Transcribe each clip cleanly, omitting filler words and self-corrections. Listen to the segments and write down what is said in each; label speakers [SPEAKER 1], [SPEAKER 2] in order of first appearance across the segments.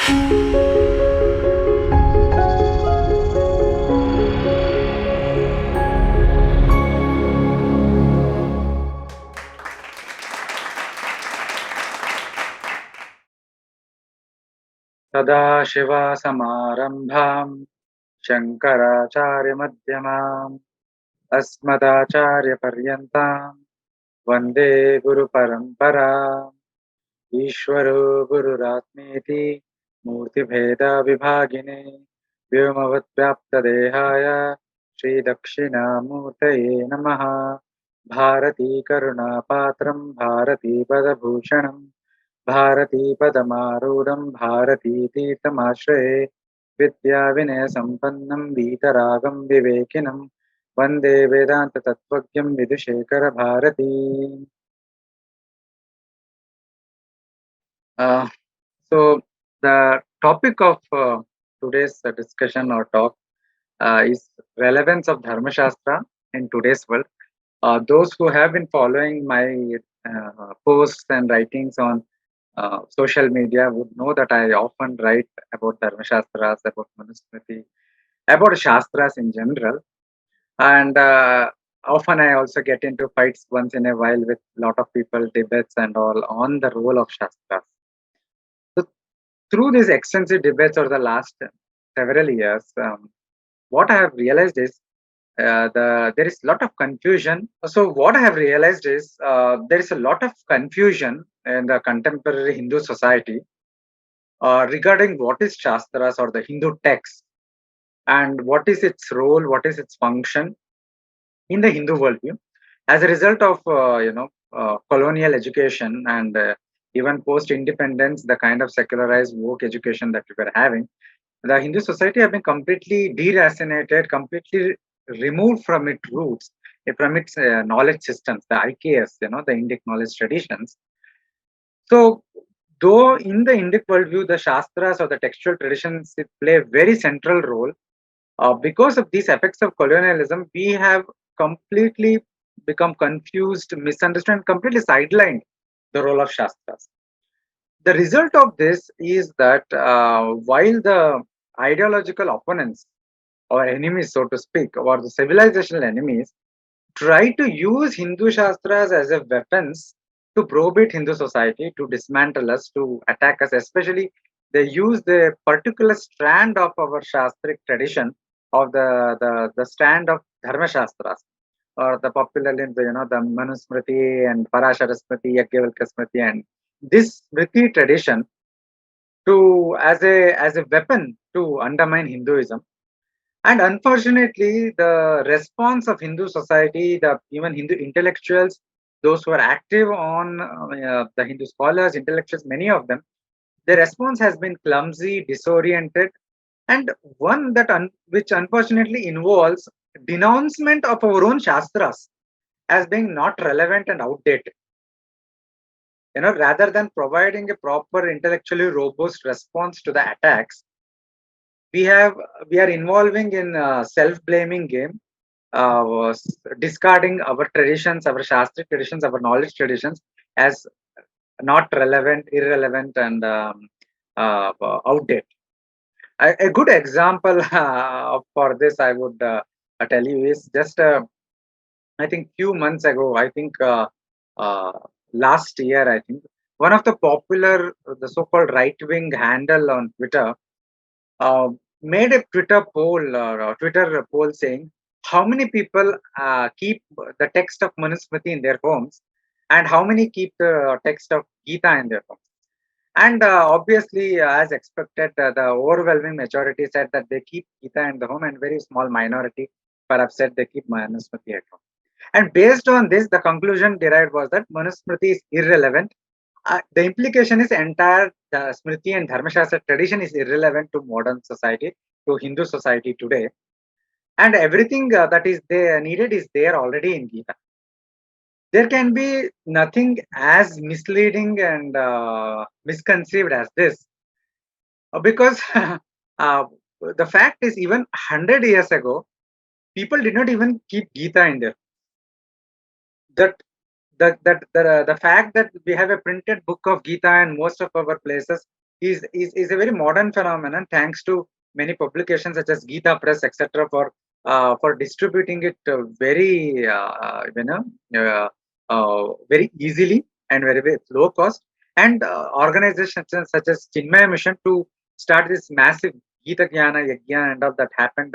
[SPEAKER 1] सदाशिवसमारम्भाम् शङ्कराचार्यमध्यमाम् अस्मदाचार्यपर्यन्ताम् वन्दे गुरुपरम्पराम्। ईश्वरो गुरुरात्मेति मूर्तिभेदविभागिने व्योमवद्व्याप्तदेहाय श्रीदक्षिणामूर्तये नमः। भारतीकरुणापात्रं भारतीपदभूषणम् भारतीपदमारूढं भारतीतीर्थमाश्रये विद्याविनयसम्पन्नं वीतरागं विवेकिनं वन्दे वेदान्ततत्त्वज्ञं विधुशेखरभारती। So the topic of today's discussion or talk is relevance of Dharmashastra in today's world. Those who have been following my posts and writings on social media would know that I often write about Dharmashastras, about Manusmriti, about Shastras in general. And often I also get into fights once in a while with a lot of people, debates and all on the role of Shastras. So through these extensive debates over the last several years, what I have realized is there is a lot of confusion. So what I have realized is there is a lot of confusion in the contemporary Hindu society regarding what is Shastras or the Hindu text and what is its role, what is its function in the Hindu worldview. As a result of colonial education and even post-independence, the kind of secularized woke education that we were having, the Hindu society have been completely deracinated, completely removed from its roots, from its knowledge systems, the IKS, the Indic knowledge traditions. So, though in the Indic worldview, the Shastras or the textual traditions play a very central role, because of these effects of colonialism, we have completely become confused, misunderstood, and completely sidelined the role of Shastras. The result of this is that while the ideological opponents or enemies, so to speak, or the civilizational enemies, try to use Hindu Shastras as a weapons to browbeat Hindu society, to dismantle us, to attack us. Especially, they use the particular strand of our Shastric tradition, of the strand of Dharmashastras, or the popularly the Manusmriti and Parashara Smriti, Yajnavalkya Smriti, and this Smriti tradition to as a weapon to undermine Hinduism. And unfortunately, the response of Hindu society, the even Hindu intellectuals, those who are active on the Hindu scholars, intellectuals, many of them, the response has been clumsy, disoriented, and one that which unfortunately involves denouncement of our own Shastras as being not relevant and outdated. Rather than providing a proper intellectually robust response to the attacks, we are involving in a self-blaming game, discarding our traditions, our Shastric traditions, our knowledge traditions as not relevant, irrelevant, and outdated. A good example for this I would tell you is just I think few months ago, I think uh, last year, I think one of the popular, the so-called right-wing handle on Twitter uh, made a Twitter poll saying how many people keep the text of Manusmriti in their homes and how many keep the text of Gita in their homes. And obviously, as expected, the overwhelming majority said that they keep Gita in the home, and very small minority perhaps said they keep Manusmriti at home. And based on this, the conclusion derived was that Manusmriti is irrelevant. The implication is entire Smriti and Dharmashastra tradition is irrelevant to modern society, to Hindu society today. And everything that is there needed is there already in Gita. There can be nothing as misleading and misconceived as this. Because the fact is, even 100 years ago, people did not even keep Gita in there. The fact that we have a printed book of Gita in most of our places is a very modern phenomenon, thanks to many publications such as Gita Press, etc., for distributing it very easily and very low cost, and organizations such as Chinmaya Mission to start this massive Gita Jnana Yajna and all that happened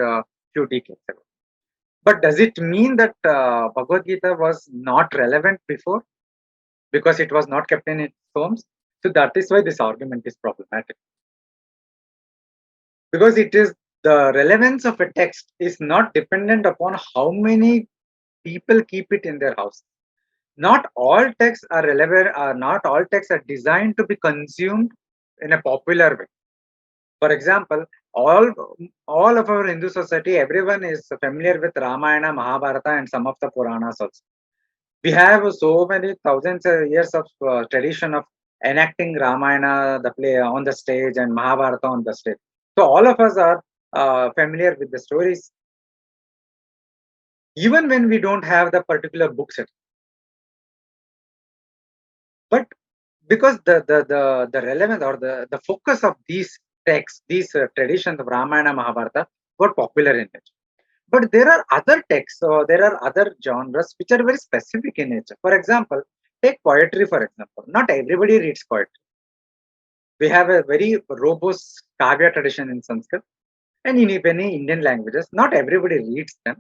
[SPEAKER 1] few decades ago. But does it mean that Bhagavad Gita was not relevant before because it was not kept in its homes? So that is why this argument is problematic. Because it is the relevance of a text is not dependent upon how many people keep it in their house. Not all texts are relevant, not all texts are designed to be consumed in a popular way. For example, all of our Hindu society, everyone is familiar with Ramayana, Mahabharata, and some of the Puranas also. We have so many thousands of years of tradition of enacting Ramayana, the play on the stage, and Mahabharata on the stage. So all of us are familiar with the stories, even when we don't have the particular book set. But because the relevance or the focus of these texts, these traditions of Ramayana, Mahabharata were popular in nature. But there are other texts or there are other genres which are very specific in nature. For example, take poetry, for example. Not everybody reads poetry. We have a very robust Kavya tradition in Sanskrit and in many Indian languages. Not everybody reads them.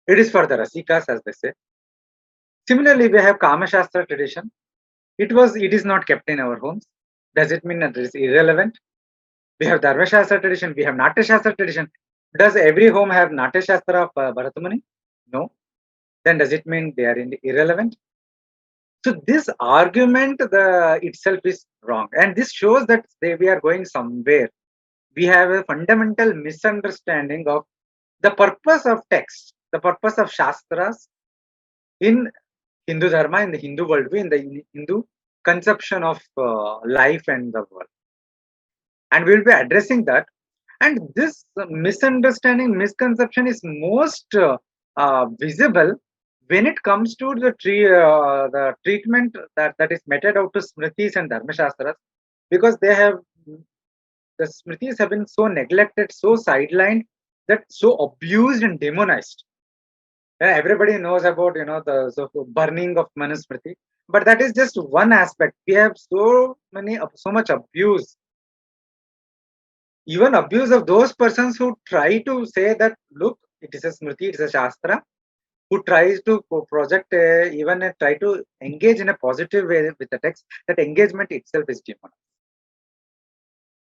[SPEAKER 1] It is for the Rasikas, as they say. Similarly, we have Kamashastra tradition. It is not kept in our homes. Does it mean that it is irrelevant? We have Dharmashastra tradition. We have Natyashastra tradition. Does every home have Natyashastra of Bharatamuni? No. Then does it mean they are irrelevant? So this argument itself is wrong, and this shows that we are going somewhere. We have a fundamental misunderstanding of the purpose of text, the purpose of Shastras in Hindu Dharma, in the Hindu worldview, in the Hindu conception of life and the world. And we will be addressing that. And this misunderstanding, misconception is most visible when it comes to the treatment that is meted out to Smritis and Dharmashastras, because the Smritis have been so neglected, so sidelined, that so abused and demonized. Everybody knows about the burning of Manusmriti, but that is just one aspect. We have so much abuse, even abuse of those persons who try to say that look, it is a Smriti, it is a Shastra, who tries to project try to engage in a positive way with the text. That engagement itself is demon.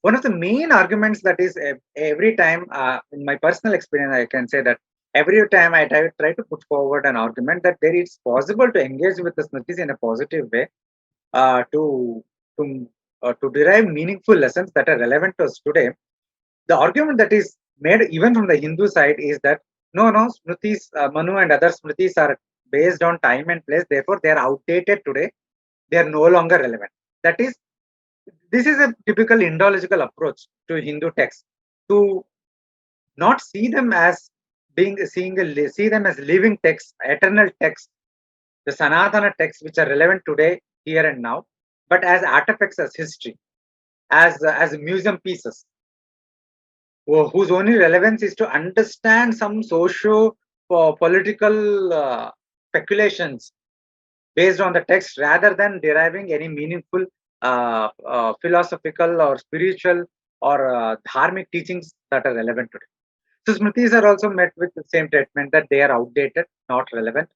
[SPEAKER 1] One of the main arguments that is every time, in my personal experience, I can say that every time I try to put forward an argument that there is possible to engage with the Smritis in a positive way, to to derive meaningful lessons that are relevant to us today. The argument that is made even from the Hindu side is that no, Smritis, Manu and other Smritis are based on time and place, therefore they are outdated today. They are no longer relevant. This is a typical Indological approach to Hindu texts, to not see them as see them as living texts, eternal texts, the Sanatana texts which are relevant today, here and now, but as artifacts, as history, as museum pieces, whose only relevance is to understand some political speculations based on the text, rather than deriving any meaningful philosophical or spiritual or dharmic teachings that are relevant today. So Smritis are also met with the same treatment, that they are outdated, not relevant.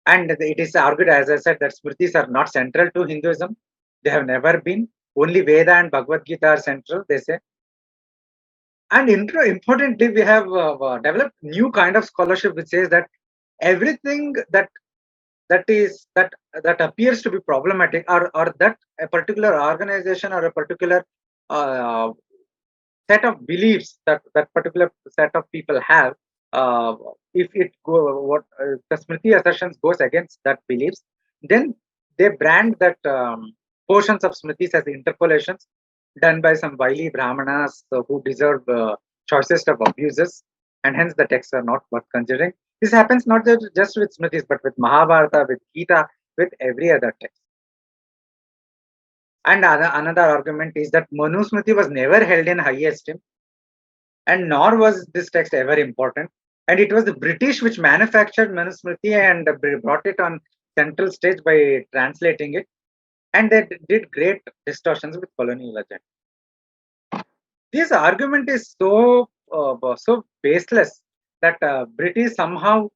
[SPEAKER 1] And it is argued, as I said, that Smritis are not central to Hinduism. They have never been. Only Veda and Bhagavad Gita are central, they say. And importantly, we have developed new kind of scholarship which says that everything that appears to be problematic, or that a particular organization or a particular uh, set of beliefs that particular set of people have, uh, if it go what the Smriti assertions goes against that beliefs, then they brand that portions of Smritis as interpolations done by some wily Brahmanas who deserve choicest of abuses, and hence the texts are not worth considering. This happens not just with Smritis, but with Mahabharata, with Gita, with every other text. And another argument is that Manusmriti was never held in high esteem, and nor was this text ever important. And it was the British which manufactured Manusmriti and brought it on central stage by translating it, and they did great distortions with colonial agenda. This argument is so baseless that British somehow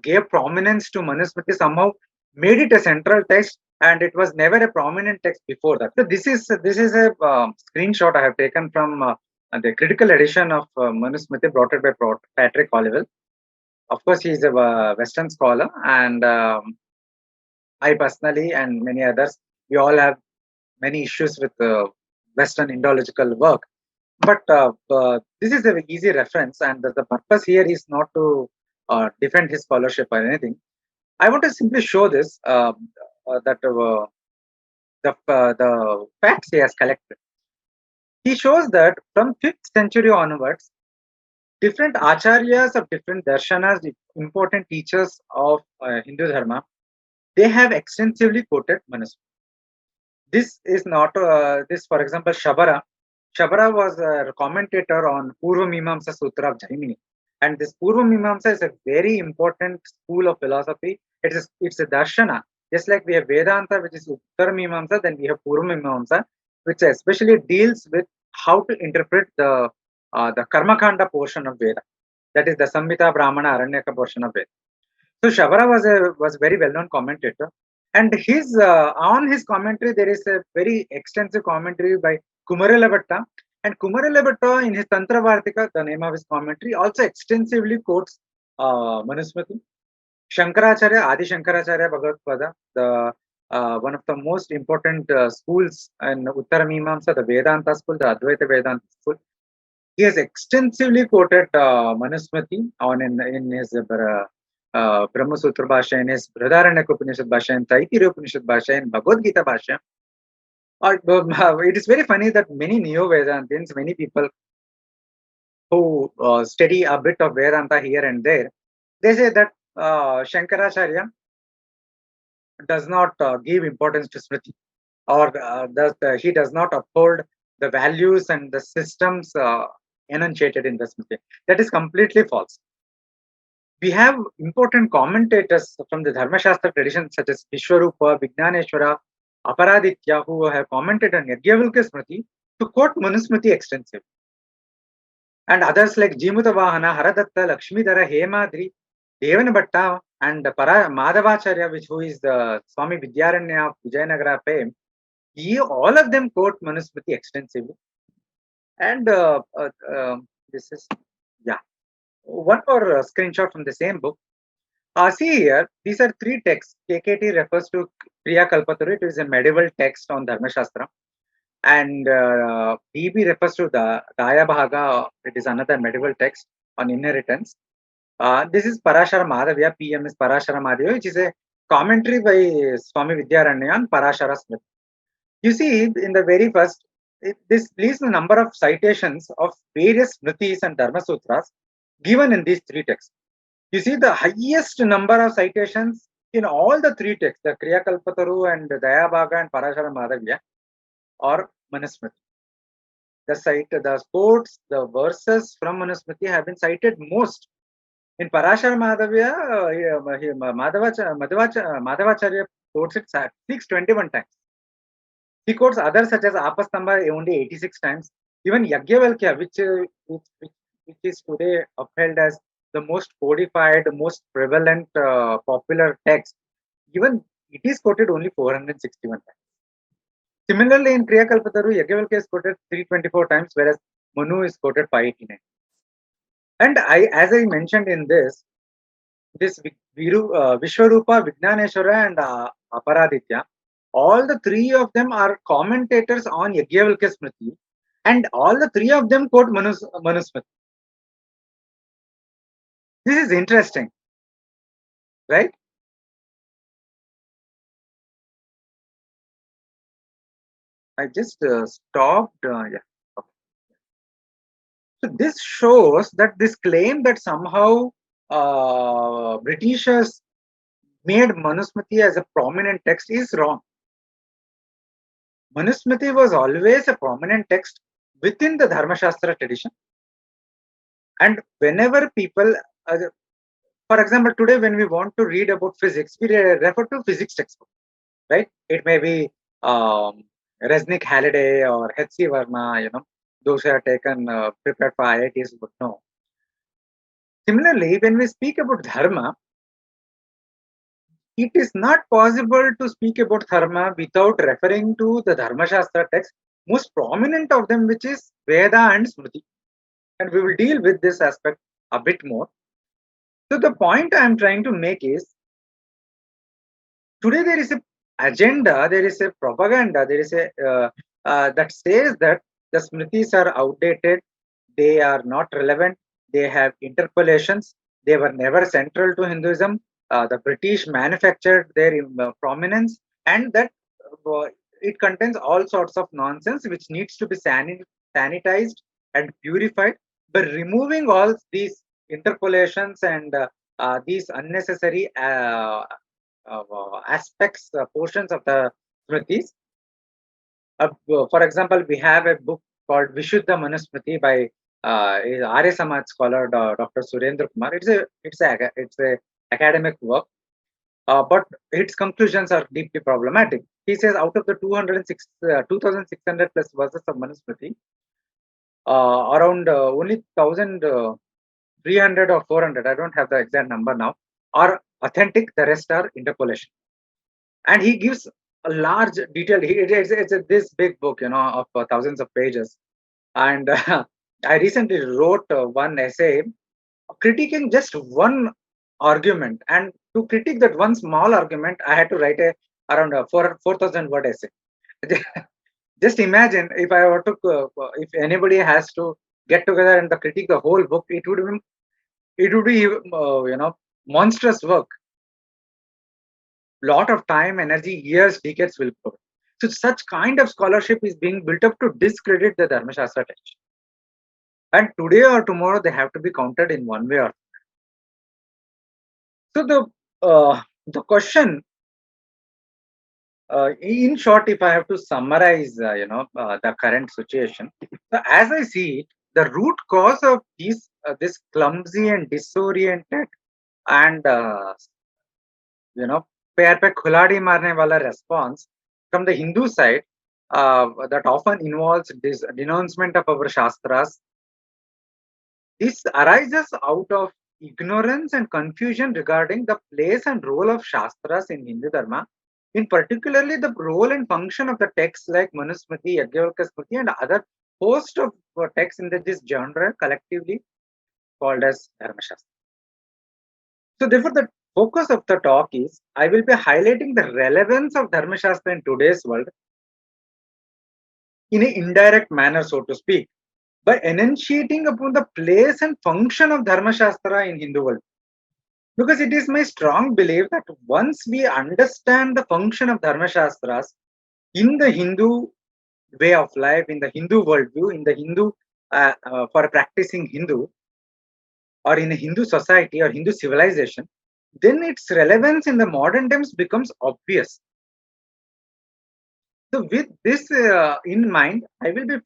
[SPEAKER 1] gave prominence to Manusmriti, somehow made it a central text, and it was never a prominent text before that. So this is a screenshot I have taken from the critical edition of Manusmriti brought by Patrick Oliver. Of course, he is a Western scholar, and I personally and many others, we all have many issues with Western Indological work. But this is an easy reference, and the purpose here is not to defend his scholarship or anything. I want to simply show this that the facts he has collected. He shows that from 5th century onwards, different acharyas of different darshanas, important teachers of Hindu Dharma, they have extensively quoted Manusmriti. This is not this, for example, Shabara. Shabara was a commentator on Purva Mimamsa Sutra of Jaimini. And this Purva Mimamsa is a very important school of philosophy. It's a Darshana. Just like we have Vedanta, which is Uttara Mimamsa, then we have Purva Mimamsa, which especially deals with how to interpret the Karmakanda portion of Veda. That is the Samhita, Brahmana, Aranyaka portion of Veda. So Shabara was very well-known commentator, and his on his commentary there is a very extensive commentary by Kumarila Bhatta, and Kumarila Bhatta in his Tantra Varttika, the name of his commentary, also extensively quotes Manusmriti. Shankaracharya, Adi Shankaracharya Bhagavad the one of the most important schools in Uttara Mimamsa, the Vedanta school, the Advaita Vedanta school. He has extensively quoted Manusmriti in his Brahma Sutra Bhasha, in his Brihadaranyaka Upanishad Bhasha, in Taittiriya Upanishad Bhasha, in Bhagavad Gita Bhasha. It is very funny that many Neo-Vedantins, many people who study a bit of Vedanta here and there, they say that Shankaracharya does not give importance to Smriti, or he does not uphold the values and the systems enunciated in the Smriti. That is completely false. We have important commentators from the Dharmashastra tradition, such as Vishwarupa, Vijnaneshwara, Aparaditya, who have commented on Yajnavalkya Smriti to quote Manusmriti extensively. And others like Jimuta Vahana, Haradatta, Lakshmidhara, Hemadri, Devanabhatta, and Madhavacharya, who is the Swami Vidyaranya of Vijayanagara fame, all of them quote Manusmriti extensively. And this is, yeah. One more screenshot from the same book. See here, these are three texts. KKT refers to Kriya Kalpataru. It is a medieval text on Dharmashastra. And DB refers to the Daya Bhaga. It is another medieval text on inheritance. This is Parashara Madhavya. PM is Parashara Madhavya, which is a commentary by Swami Vidyaranya on Parashara Smriti. You see, in the very first, this lists the number of citations of various Smritis and Dharmasastras given in these three texts. You see the highest number of citations in all the three texts, the Kriya Kalpataru and Dayabhaga and Parashara Madhavya, or Manusmriti. The quotes, the verses from Manusmriti have been cited most. In Parashara Madhavya, Madhavacharya quotes it 621 times. He quotes others such as Apastamba only 86 times. Even Yajnavalkya, which is today upheld as the most codified, most prevalent, popular text, even it is quoted only 461 times. Similarly, in Kriya Kalpataru, Yajnavalkya is quoted 324 times, whereas Manu is quoted 589. And as I mentioned in this Vishwarupa, Vijnaneshwara, and Aparaditya, all the three of them are commentators on Yajnavalkya Smriti, and all the three of them quote Manusmriti. This is interesting, right? I just stopped. Yeah. Okay. So this shows that this claim that somehow Britishers made Manusmriti as a prominent text is wrong. Manusmriti was always a prominent text within the Dharmashastra tradition. And whenever people, for example, today when we want to read about physics, we refer to physics textbook, right? It may be Resnick Halliday or H.C. Verma, those who have taken prepared for IITs would know. Similarly, when we speak about dharma, it is not possible to speak about dharma without referring to the Dharmashastra text, most prominent of them, which is Veda and Smriti. And we will deal with this aspect a bit more. So the point I am trying to make is, today there is a agenda, there is a propaganda, there is a that says that the Smritis are outdated, they are not relevant, they have interpolations, they were never central to Hinduism. The British manufactured their prominence, and that uh, it contains all sorts of nonsense which needs to be sanitized and purified by removing all these interpolations and these unnecessary aspects, portions of the Smritis. For example, we have a book called Vishuddha Manusmriti by Arya Samaj scholar Dr. Surendra Kumar. It's a academic work, but its conclusions are deeply problematic. He says out of the 2,600 plus verses of Manusmriti, around only 1,300 or 400, I don't have the exact number now, are authentic. The rest are interpolation. And he gives a large detail. It's this big book, of thousands of pages. And I recently wrote one essay critiquing just one argument. And to critique that one small argument, I had to write around a 4,000 word essay. Just imagine if I were to, if anybody has to get together and critique the whole book, it would be monstrous work. Lot of time, energy, years, decades will go. So such kind of scholarship is being built up to discredit the Dharmashastra text. And today or tomorrow they have to be counted in one way or so. The question, in short, if I have to summarize, the current situation. So as I see it, the root cause of this clumsy and disoriented and पैर पे कुल्हाड़ी मारने वाला response from the Hindu side, that often involves this denouncement of our Shastras. This arises out of ignorance and confusion regarding the place and role of Shastras in Hindu Dharma, in particularly the role and function of the texts like Manusmriti, Yajnavalkya Smriti, and other host of texts in this genre collectively called as Dharmashastras. So therefore, the focus of the talk is I will be highlighting the relevance of Dharmashastra in today's world in an indirect manner, so to speak, by enunciating upon the place and function of Dharmashastra in Hindu world. Because it is my strong belief that once we understand the function of Dharmashastras in the Hindu way of life, in the Hindu worldview, in the Hindu, for a practicing Hindu, or in a Hindu society or Hindu civilization, then its relevance in the modern times becomes obvious. So with this in mind, I will be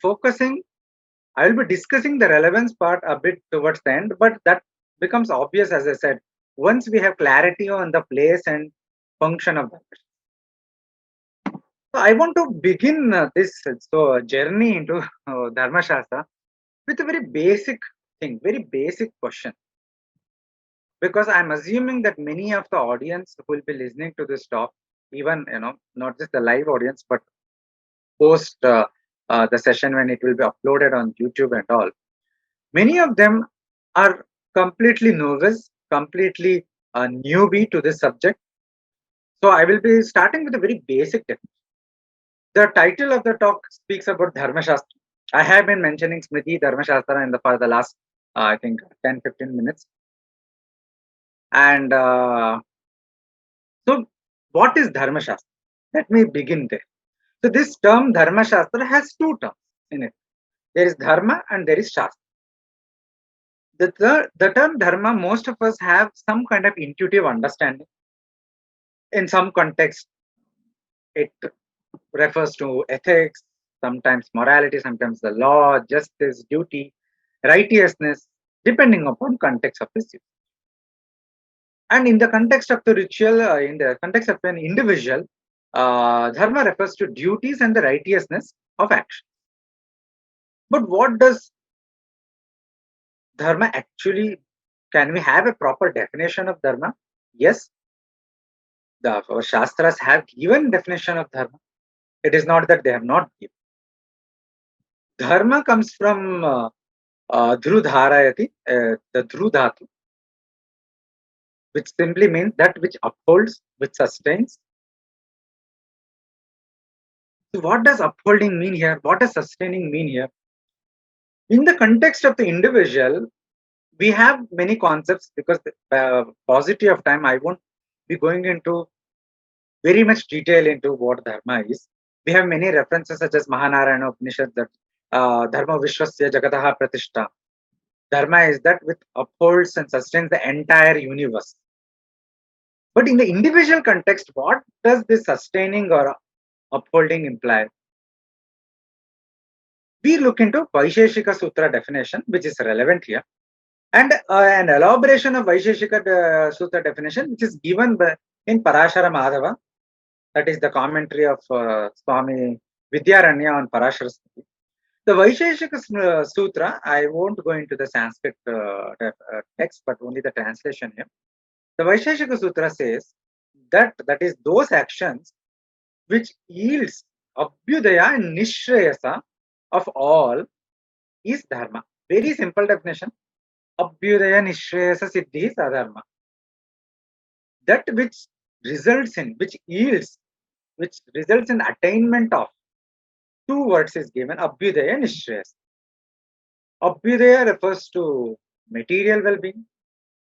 [SPEAKER 1] discussing the relevance part a bit towards the end, but that becomes obvious, as I said, once we have clarity on the place and function of that. So I want to begin this journey into Dharmashastra with a very basic thing, very basic question. Because I'm assuming that many of the audience who will be listening to this talk, even not just the live audience, but post the session when it will be uploaded on YouTube and all, many of them are completely novice, completely newbie to this subject. So I will be starting with a very basic technique. The title of the talk speaks about Dharmashastra. I have been mentioning Smriti, Dharmashastra for the last, I think, 10-15 minutes. And so, what is Dharmashastra? Let me begin there. So, this term Dharmashastra has two terms in it. There is Dharma and there is Shastra. The term Dharma, most of us have some kind of intuitive understanding. In some context, it refers to ethics, sometimes morality, sometimes the law, justice, duty, righteousness, depending upon context of this use. And in the context of the ritual, in the context of an individual, dharma refers to duties and the righteousness of action. But what does dharma actually, can we have a proper definition of dharma? Yes, our Shastras have given definition of dharma. It is not that they have not given. Dharma comes from dhru dharayati, the dhru dhatu, which simply means that which upholds, which sustains. So what does upholding mean here? What does sustaining mean here? In the context of the individual, we have many concepts because paucity of time, I won't be going into very much detail into what dharma is. We have many references such as Mahanarayana Upanishad, that dharma vishwasya jagataha pratishta. Dharma is that which upholds and sustains the entire universe. But in the individual context, what does this sustaining or upholding imply? We look into Vaisheshika Sutra definition, which is relevant here, and an elaboration of Vaisheshika Sutra definition, which is given in Parashara Madhava, that is the commentary of Swami Vidyaranya on Parashara Smriti. The Vaisheshika Sutra, I won't go into the Sanskrit text, but only the translation here. The Vaisheshika Sutra says that is those actions which yields abhyudaya and nishrayasa of all is dharma. Very simple definition. Abhyudaya nishrayasa siddhi is adharma. That which results in, which yields, which results in attainment of, two words is given, abhyudaya and nishrayasa. Abhyudaya refers to material well-being.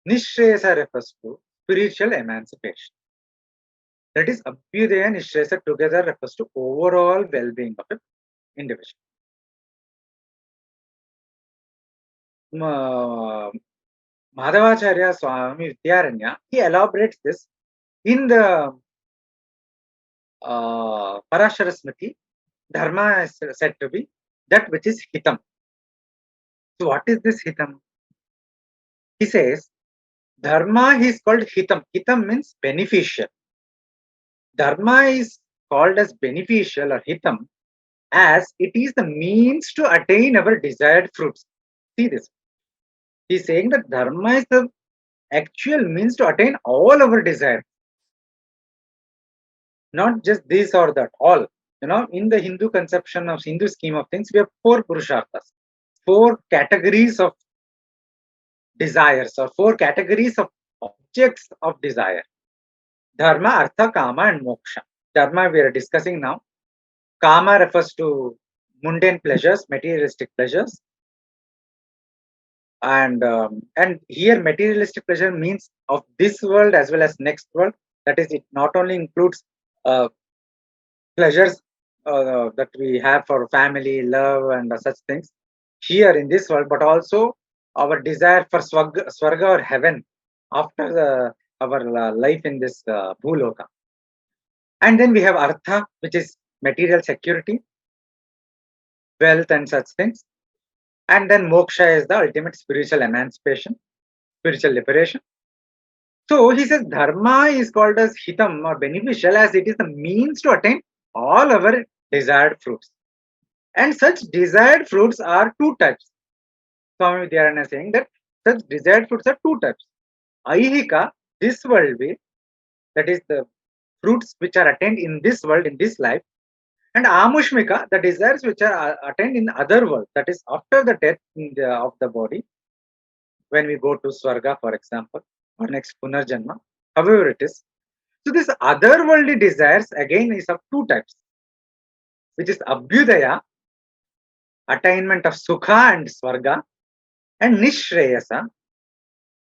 [SPEAKER 1] Nishrayasa refers to spiritual emancipation. That is, Abhyudaya and Nishrayasa together refers to overall well-being of an individual. Madhavacharya Swami Vidyaranya, he elaborates this in the Parashara Smriti. Dharma is said to be that which is hitam. So what is this hitam? He says, Dharma is called hitam. Hitam means beneficial. Dharma is called as beneficial or hitam as it is the means to attain our desired fruits. See this. He is saying that dharma is the actual means to attain all our desires. Not just this or that, all. In the Hindu conception of Hindu scheme of things, we have 4 purusharthas, 4 categories of desires or 4 categories of objects of desire. Dharma, Artha, Kama and Moksha. Dharma we are discussing now. Kama refers to mundane pleasures, materialistic pleasures. And here materialistic pleasure means of this world as well as next world. That is, it not only includes pleasures that we have for family, love and such things here in this world, but also our desire for swarga or heaven after our life in this bhuloka. And then we have Artha, which is material security, wealth and such things. And then Moksha is the ultimate spiritual emancipation, spiritual liberation. So he says Dharma is called as hitam or beneficial as it is the means to attain all our desired fruits. And such desired fruits are 2 types. Swami Vidyaranya is saying that such desired fruits are 2 types. Aihika, this world way, that is the fruits which are attained in this world, in this life. And Amushmika, the desires which are attained in other world, that is after the death of the body, when we go to Swarga, for example, or next Punarjanma, however it is. So this otherworldly desires again is of 2 types, which is Abhyudaya, attainment of Sukha and Swarga, and Nishrayasa,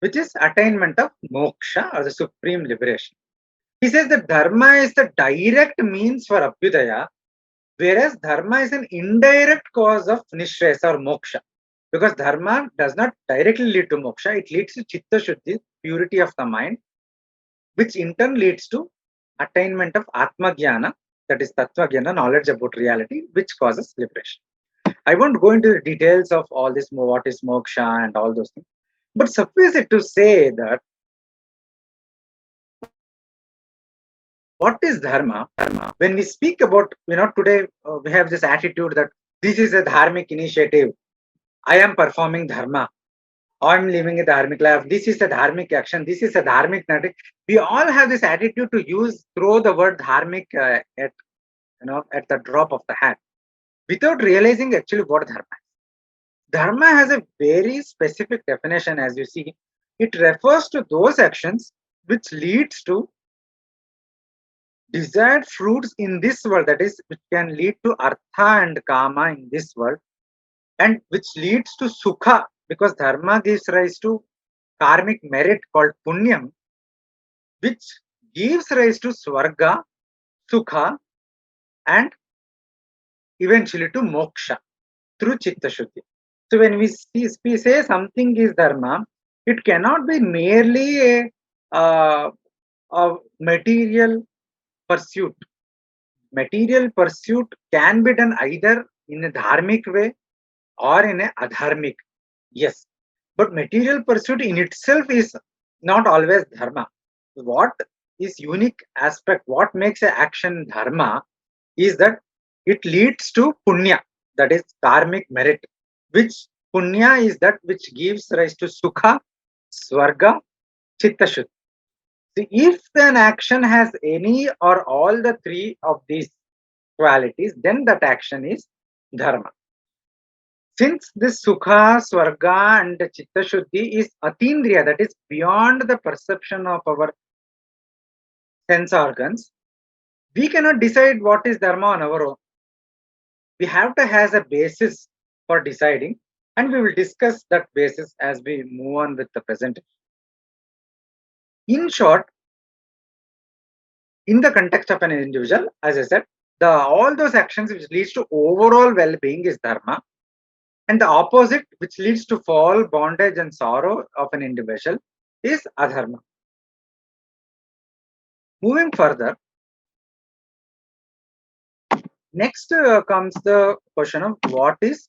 [SPEAKER 1] which is attainment of Moksha or the supreme liberation. He says that Dharma is the direct means for Abhyudaya, whereas Dharma is an indirect cause of Nishrayasa or Moksha. Because Dharma does not directly lead to Moksha, it leads to Chitta Shuddhi, purity of the mind, which in turn leads to attainment of Atma Jnana, that is Tattva Gyana, knowledge about reality, which causes liberation. I won't go into the details of all this, what is moksha and all those things. But suffice it to say that what is dharma? When we speak about, today we have this attitude that this is a dharmic initiative. I am performing dharma. I'm living a dharmic life. This is a dharmic action. This is a dharmic narrative. We all have this attitude to throw the word dharmic at the drop of the hat, without realizing actually what dharma is. Dharma has a very specific definition, as you see. It refers to those actions which leads to desired fruits in this world, that is, which can lead to artha and kama in this world, and which leads to sukha, because dharma gives rise to karmic merit called punyam, which gives rise to swarga, sukha, and eventually to moksha through chitta shuddhi. So when we say something is dharma, it cannot be merely a material pursuit. Material pursuit can be done either in a dharmic way or in a adharmic. Yes, but material pursuit in itself is not always dharma. What is unique aspect, what makes an action dharma, is that it leads to punya, that is karmic merit, which punya is that which gives rise to sukha, swarga, chitta shuddhi. So if an action has any or all the three of these qualities, then that action is dharma. Since this sukha, swarga, and chitta shuddhi is atindriya, that is beyond the perception of our sense organs, we cannot decide what is dharma on our own. We have to have a basis for deciding, and we will discuss that basis as we move on with the presentation. In short, in the context of an individual, as I said, all those actions which leads to overall well-being is dharma, and the opposite, which leads to fall, bondage, and sorrow of an individual, is adharma. Moving further, next comes the question of what is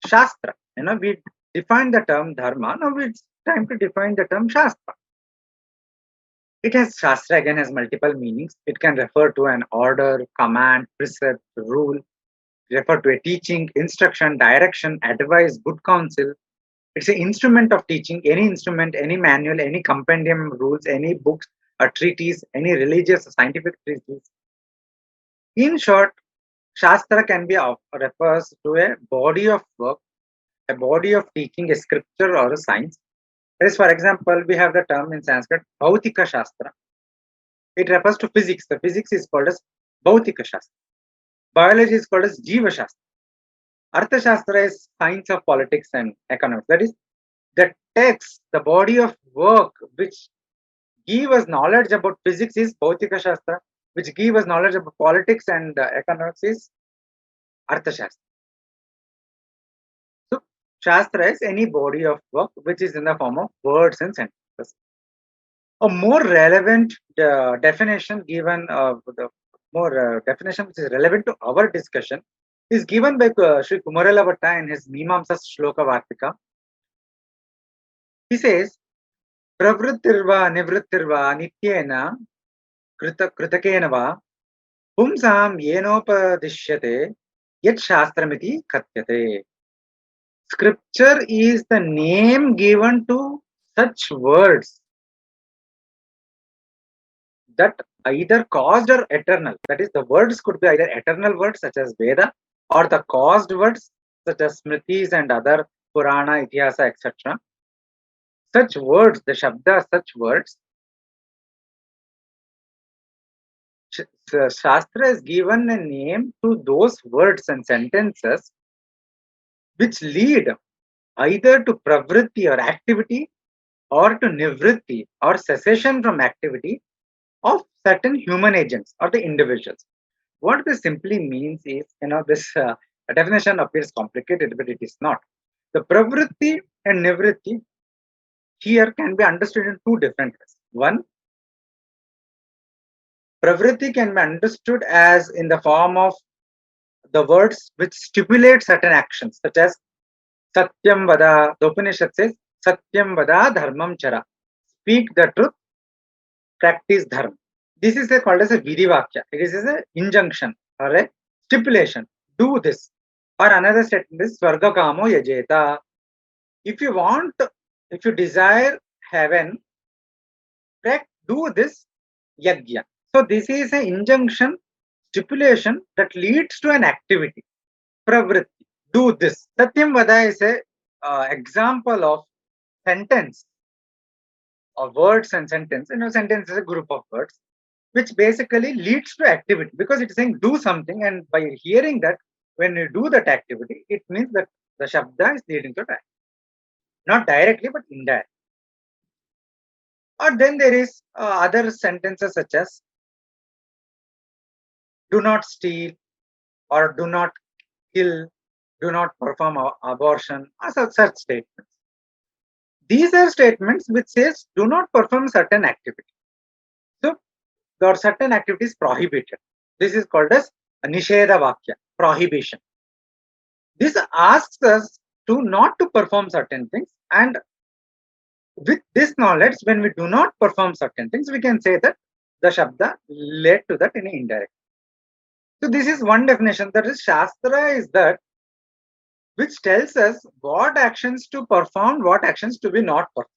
[SPEAKER 1] Shastra. We defined the term dharma. Now it's time to define the term Shastra. It has Shastra again has multiple meanings. It can refer to an order, command, precept, rule, refer to a teaching, instruction, direction, advice, good counsel. It's an instrument of teaching, any instrument, any manual, any compendium, rules, any books, a treatise, any religious or scientific treatise. In short, Shastra can be refers to a body of work, a body of teaching, a scripture or a science. As for example, we have the term in Sanskrit, Bhutika Shastra. It refers to physics. The physics is called as Bhutika Shastra. Biology is called as Jiva Shastra. Artha Shastra is science of politics and economics. That is, the text, the body of work which give us knowledge about physics is Bhutika Shastra, which give us knowledge about politics and economics is Artha Shastra. So, Shastra is any body of work which is in the form of words and sentences. A more relevant definition given, the more definition which is relevant to our discussion is given by Sri Kumarela Bhatta in his Mimamsa Sloka Varttika. He says, Pravrittirva Nivrittirva Nityena Kritakena va Pumsam Yenopadishyate Yet Shastramiti Katyate. Scripture is the name given to such words that either caused or eternal. That is, the words could be either eternal words such as Veda or the caused words such as Smritis and other Purana, Itihasa, etc. Such words, the Shabda, such words, Shastra is given a name to those words and sentences which lead either to Pravrtti or activity or to Nivrtti or cessation from activity of certain human agents or the individuals. What this simply means is, this definition appears complicated, but it is not. The Pravritti and Nivritti here can be understood in two different ways. One, Pravritti can be understood as in the form of the words which stipulate certain actions, such as Satyam Vada. The Upanishad says, Satyam Vada Dharmam Chara. Speak the truth, practice Dharma. This is called as a Vidivakya. It is an injunction or a stipulation. Do this. Or another statement is Swarga Kamo Yajeta. If you want, if you desire heaven, do this yajna. So this is an injunction, stipulation that leads to an activity. Pravritti. Do this. Satyam Vada is a example of sentence or words and sentence. Sentence is a group of words which basically leads to activity because it's saying do something, and by hearing that, when you do that activity, it means that the Shabda is leading to that. Not directly, but indirectly. Or then there is other sentences such as do not steal, or do not kill, do not perform abortion, or such statements. These are statements which says do not perform certain activity. So there are certain activities prohibited. This is called as Nisheda Vakya, prohibition. This asks us to not to perform certain things, and with this knowledge, when we do not perform certain things, we can say that the Shabda led to that in indirect. So this is one definition. That is, Shastra is that which tells us what actions to perform, what actions to be not performed.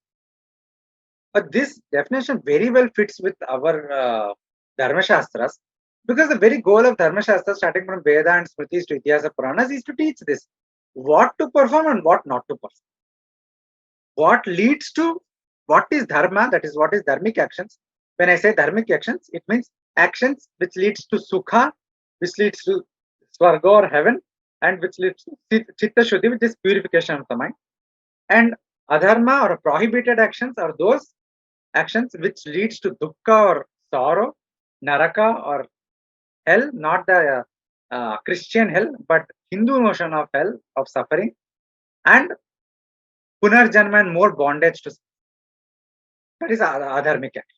[SPEAKER 1] But this definition very well fits with our Dharmasastras, because the very goal of Dharmashastras, starting from Veda and Smritis to Itihasa Puranas, is to teach this, what to perform and what not to perform. What leads to what is Dharma, that is what is Dharmic actions. When I say Dharmic actions, it means actions which leads to Sukha, which leads to Swarga or heaven, and which leads to Chitta Shuddhi, which is purification of the mind. And Adharma or prohibited actions are those actions which leads to Dukkha or sorrow, Naraka or hell, not the Christian hell, but Hindu notion of hell, of suffering, and Punarjanma and more bondage to. That is Adharmic action.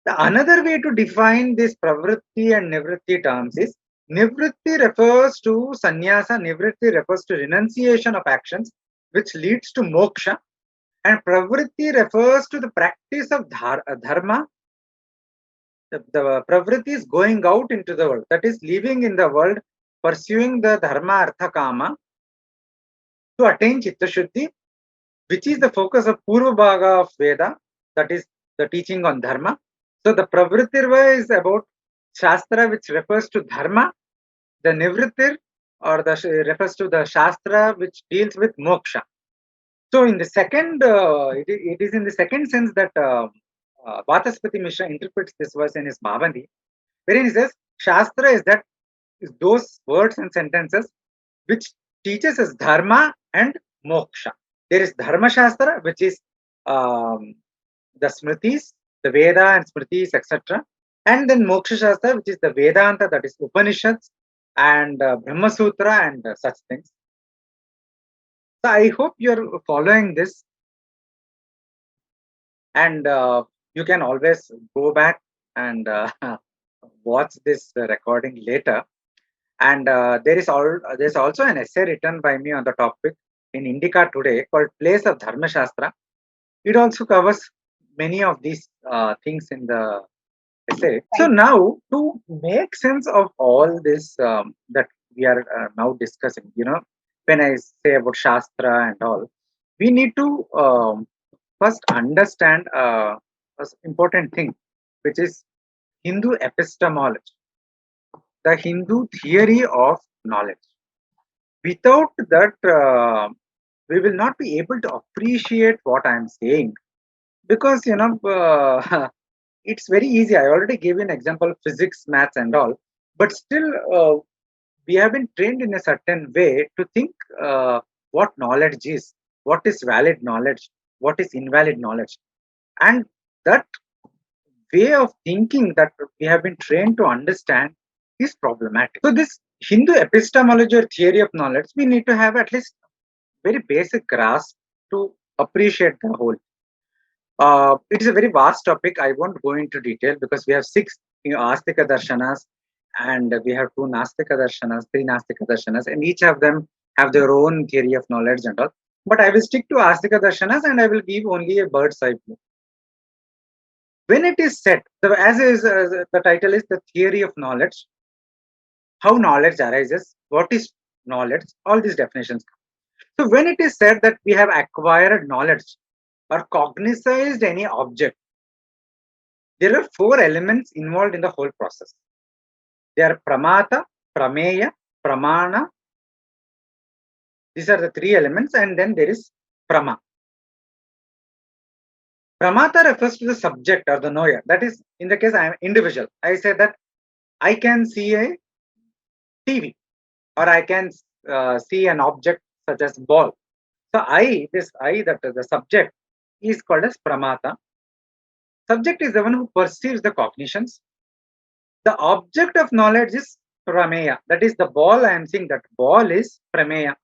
[SPEAKER 1] The another way to define this Pravritti and Nivritti terms is Nivritti refers to sannyasa, Nivritti refers to renunciation of actions which leads to moksha, and Pravritti refers to the practice of dharma. The Pravritti is going out into the world, that is living in the world, pursuing the Dharma Artha Kama to attain Chitta Shuddhi, which is the focus of Purva Bhaga of Veda, that is the teaching on Dharma. So the Pravrittirva is about Shastra, which refers to Dharma. The Nivrittir or the refers to the Shastra, which deals with Moksha. So in the second, it is in the second sense that Vachaspati Mishra interprets this verse in his Bhavani, wherein he says Shastra is those words and sentences which teaches us Dharma and Moksha. There is Dharmashastra, which is the Smritis, the Veda and Smritis, etc. And then Moksha Shastra, which is the Vedanta, that is Upanishads and Brahma Sutra and such things. So I hope you're following this, and you can always go back and watch this recording later. And there's also an essay written by me on the topic in Indica today called Place of Dharmashastra. It also covers many of these things in the essay. So now, to make sense of all this that we are now discussing, when I say about Shastra and all, we need to first understand an important thing, which is Hindu epistemology, the Hindu theory of knowledge. Without that, we will not be able to appreciate what I am saying, because it's very easy. I already gave you an example of physics, maths, and all, but still we have been trained in a certain way to think what knowledge is, what is valid knowledge, what is invalid knowledge, and that way of thinking that we have been trained to understand is problematic. So this Hindu epistemology or theory of knowledge, we need to have at least very basic grasp to appreciate the whole. It is a very vast topic. I won't go into detail because we have 6 Astika Darshanas, and we have two Nastika Darshanas, three Nastika Darshanas, and each of them have their own theory of knowledge and all. But I will stick to Astika Darshanas and I will give only a bird's eye view. When it is said, the title is the theory of knowledge, how knowledge arises, what is knowledge, all these definitions. So when it is said that we have acquired knowledge or cognized any object, there are four elements involved in the whole process. They are pramata, prameya, pramana. These are the three elements, and then there is prama. Pramata refers to the subject or the knower. That is, in the case I am individual. I say that I can see a TV or I can see an object such as ball. So the subject is called as pramata. Subject is the one who perceives the cognitions. The object of knowledge is prameya. That is the ball I am seeing. That ball is prameya.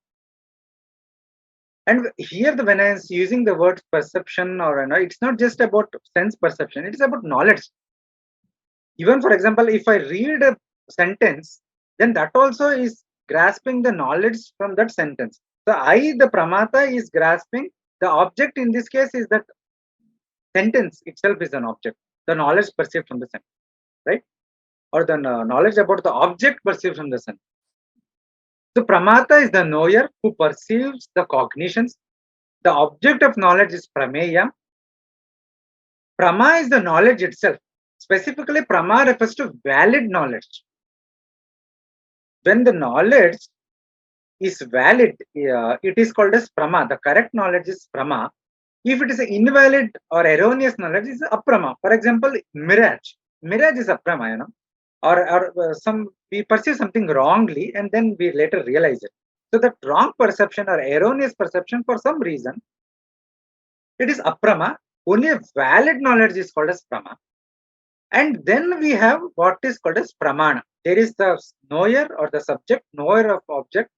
[SPEAKER 1] And here, when I am using the word perception, it's not just about sense perception. It is about knowledge. Even for example, if I read a sentence, then that also is grasping the knowledge from that sentence. So the pramata, is grasping the object. In this case, is that sentence itself is an object. The knowledge perceived from the sentence, right? Or the knowledge about the object perceived from the sentence. So pramata is the knower who perceives the cognitions. The object of knowledge is prameya. Prama is the knowledge itself. Specifically, prama refers to valid knowledge. When the knowledge is valid, it is called as prama. The correct knowledge is prama. If it is invalid or erroneous knowledge, it is aprama. For example, mirage. Mirage is aprama, or we perceive something wrongly and then we later realize it. So that wrong perception or erroneous perception, for some reason, it is aprama. Only a valid knowledge is called as prama. And then we have what is called as pramana. There is the knower or the subject, knower of object.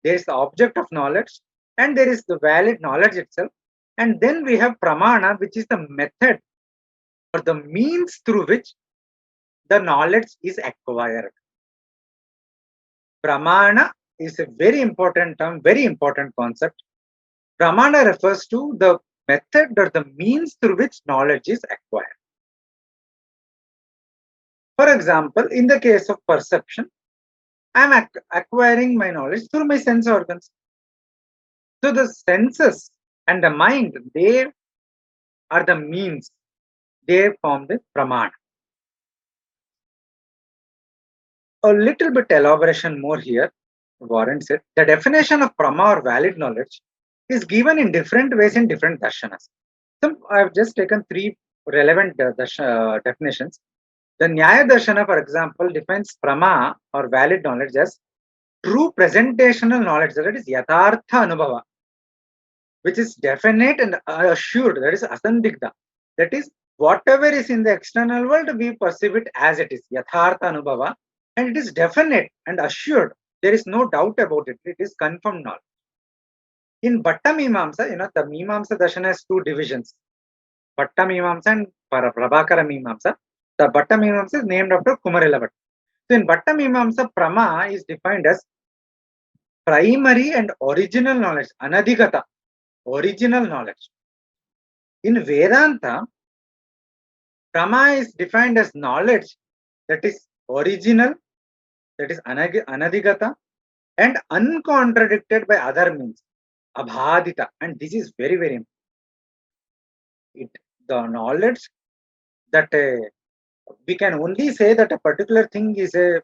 [SPEAKER 1] There is the object of knowledge, and there is the valid knowledge itself. And then we have pramana, which is the method or the means through which the knowledge is acquired. Pramana is a very important term, very important concept. Pramana refers to the method or the means through which knowledge is acquired. For example, in the case of perception, I am acquiring my knowledge through my sense organs. So the senses and the mind, they are the means. They form the pramana. A little bit elaboration more here warrants it. The definition of prama or valid knowledge is given in different ways in different darshanas. I have just taken three relevant definitions. The Nyaya Darshana, for example, defines prama or valid knowledge as true presentational knowledge, that is yathartha anubhava, which is definite and assured, that is asandigdha. That is, whatever is in the external world, we perceive it as it is, yathartha anubhava, and it is definite and assured. There is no doubt about it. It is confirmed knowledge. In Bhatta Mimamsa, the Mimamsa Darshana has two divisions, Bhatta Mimamsa and Prabhakara Mimamsa. The Bhatta Mimamsa is named after Kumarila Bhatta. So in Bhatta Mimamsa, Prama is defined as primary and original knowledge, anadhigata, original knowledge. In Vedanta, Prama is defined as knowledge that is original, that is anadhigata, and uncontradicted by other means, abhadita. And this is very, very important. The knowledge that we can only say that a particular thing is a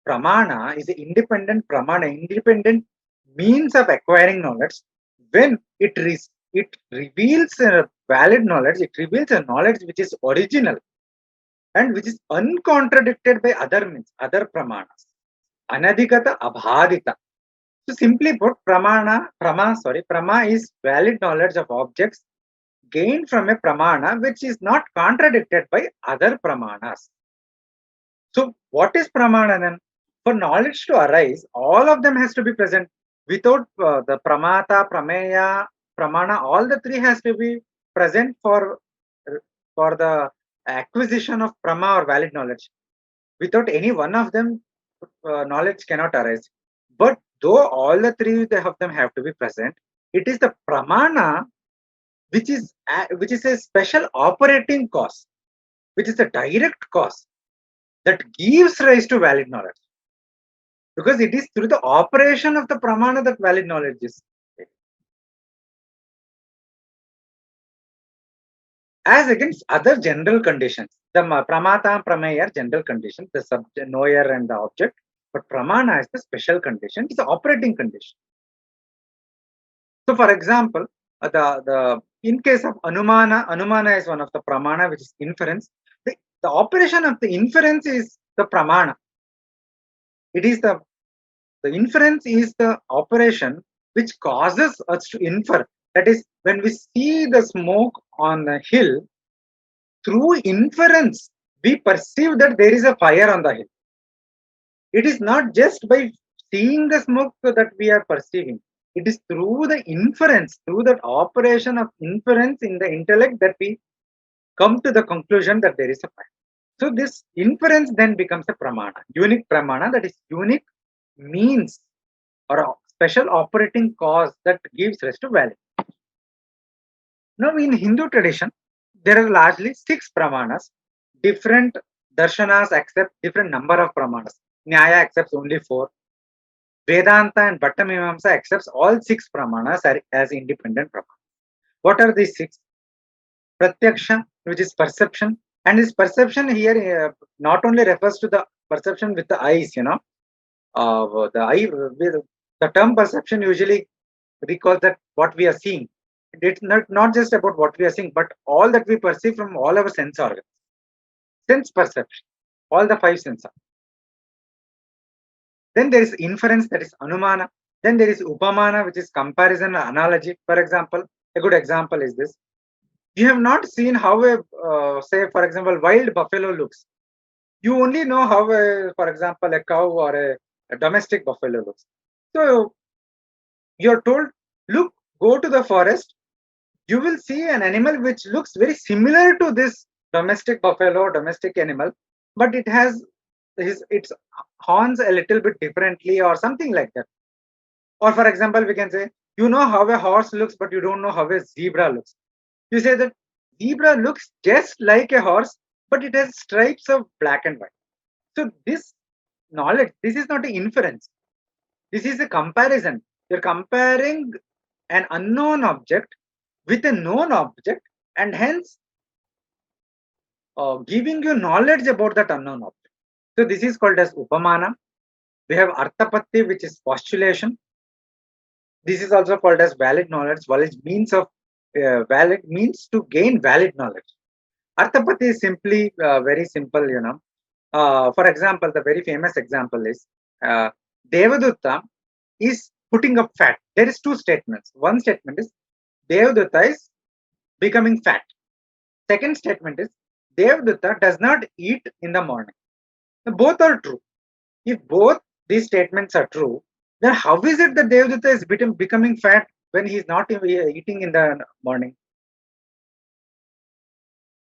[SPEAKER 1] pramana, is an independent pramana, independent means of acquiring knowledge, when it reveals a valid knowledge, it reveals a knowledge which is original and which is uncontradicted by other means, other pramanas. Anadhigata, abhadita. So simply put, prama is valid knowledge of objects gained from a pramana which is not contradicted by other pramanas. So what is pramana then? For knowledge to arise, all of them has to be present. Without the pramata, prameya, pramana, all the three has to be present for the acquisition of prama or valid knowledge. Without any one of them, knowledge cannot arise. But though all the three of them have to be present, it is the pramana which is a special operating cause, which is a direct cause that gives rise to valid knowledge. Because it is through the operation of the pramana that valid knowledge is. As against other general conditions. The pramata and prameya are general conditions, the subject, knower and the object. But pramana is the special condition, it's the operating condition. So, for example, the in case of anumana is one of the pramana, which is inference. The operation of the inference is the pramana. It is the inference is the operation which causes us to infer. That is, when we see the smoke on a hill, through inference, we perceive that there is a fire on the hill. It is not just by seeing the smoke that we are perceiving. It is through the inference, through that operation of inference in the intellect that we come to the conclusion that there is a fire. So this inference then becomes a pramana, unique pramana, that is unique means or a special operating cause that gives rise to value. Now in Hindu tradition, there are largely 6 pramanas. Different darshanas accept different number of pramanas. Nyaya accepts only 4. Vedanta and Bhatta Mimamsa accepts all 6 pramanas as independent pramanas. What are these 6? Pratyaksha, which is perception, and this perception here not only refers to the perception with the eyes, the term perception usually recalls that what we are seeing. It's not just about what we are seeing, but all that we perceive from all our sense organs. Sense perception, all the 5 senses. Then there is inference, that is anumana. Then there is upamana, which is comparison and analogy. For example, a good example is this. You have not seen how say, for example, wild buffalo looks. You only know how, for example, a cow or a domestic buffalo looks. So you're told, look, go to the forest. You will see an animal which looks very similar to this domestic buffalo, domestic animal, but it has its horns a little bit differently or something like that. Or for example, we can say, you know how a horse looks, but you don't know how a zebra looks. You say that zebra looks just like a horse, but it has stripes of black and white. So this knowledge, this is not an inference. This is a comparison. You're comparing an unknown object with a known object, and hence giving you knowledge about that unknown object. So this is called as upamana. We have arthapatti, which is postulation. This is also called as valid knowledge. Valid means to gain valid knowledge. Arthapatti is simply very simple, for example, the very famous example is Devadutta is putting up fat. There is 2 statements. One statement is Devadutta is becoming fat. Second statement is Devadutta does not eat in the morning. Both are true. If both these statements are true, then how is it that Devadutta is becoming fat when he is not eating in the morning?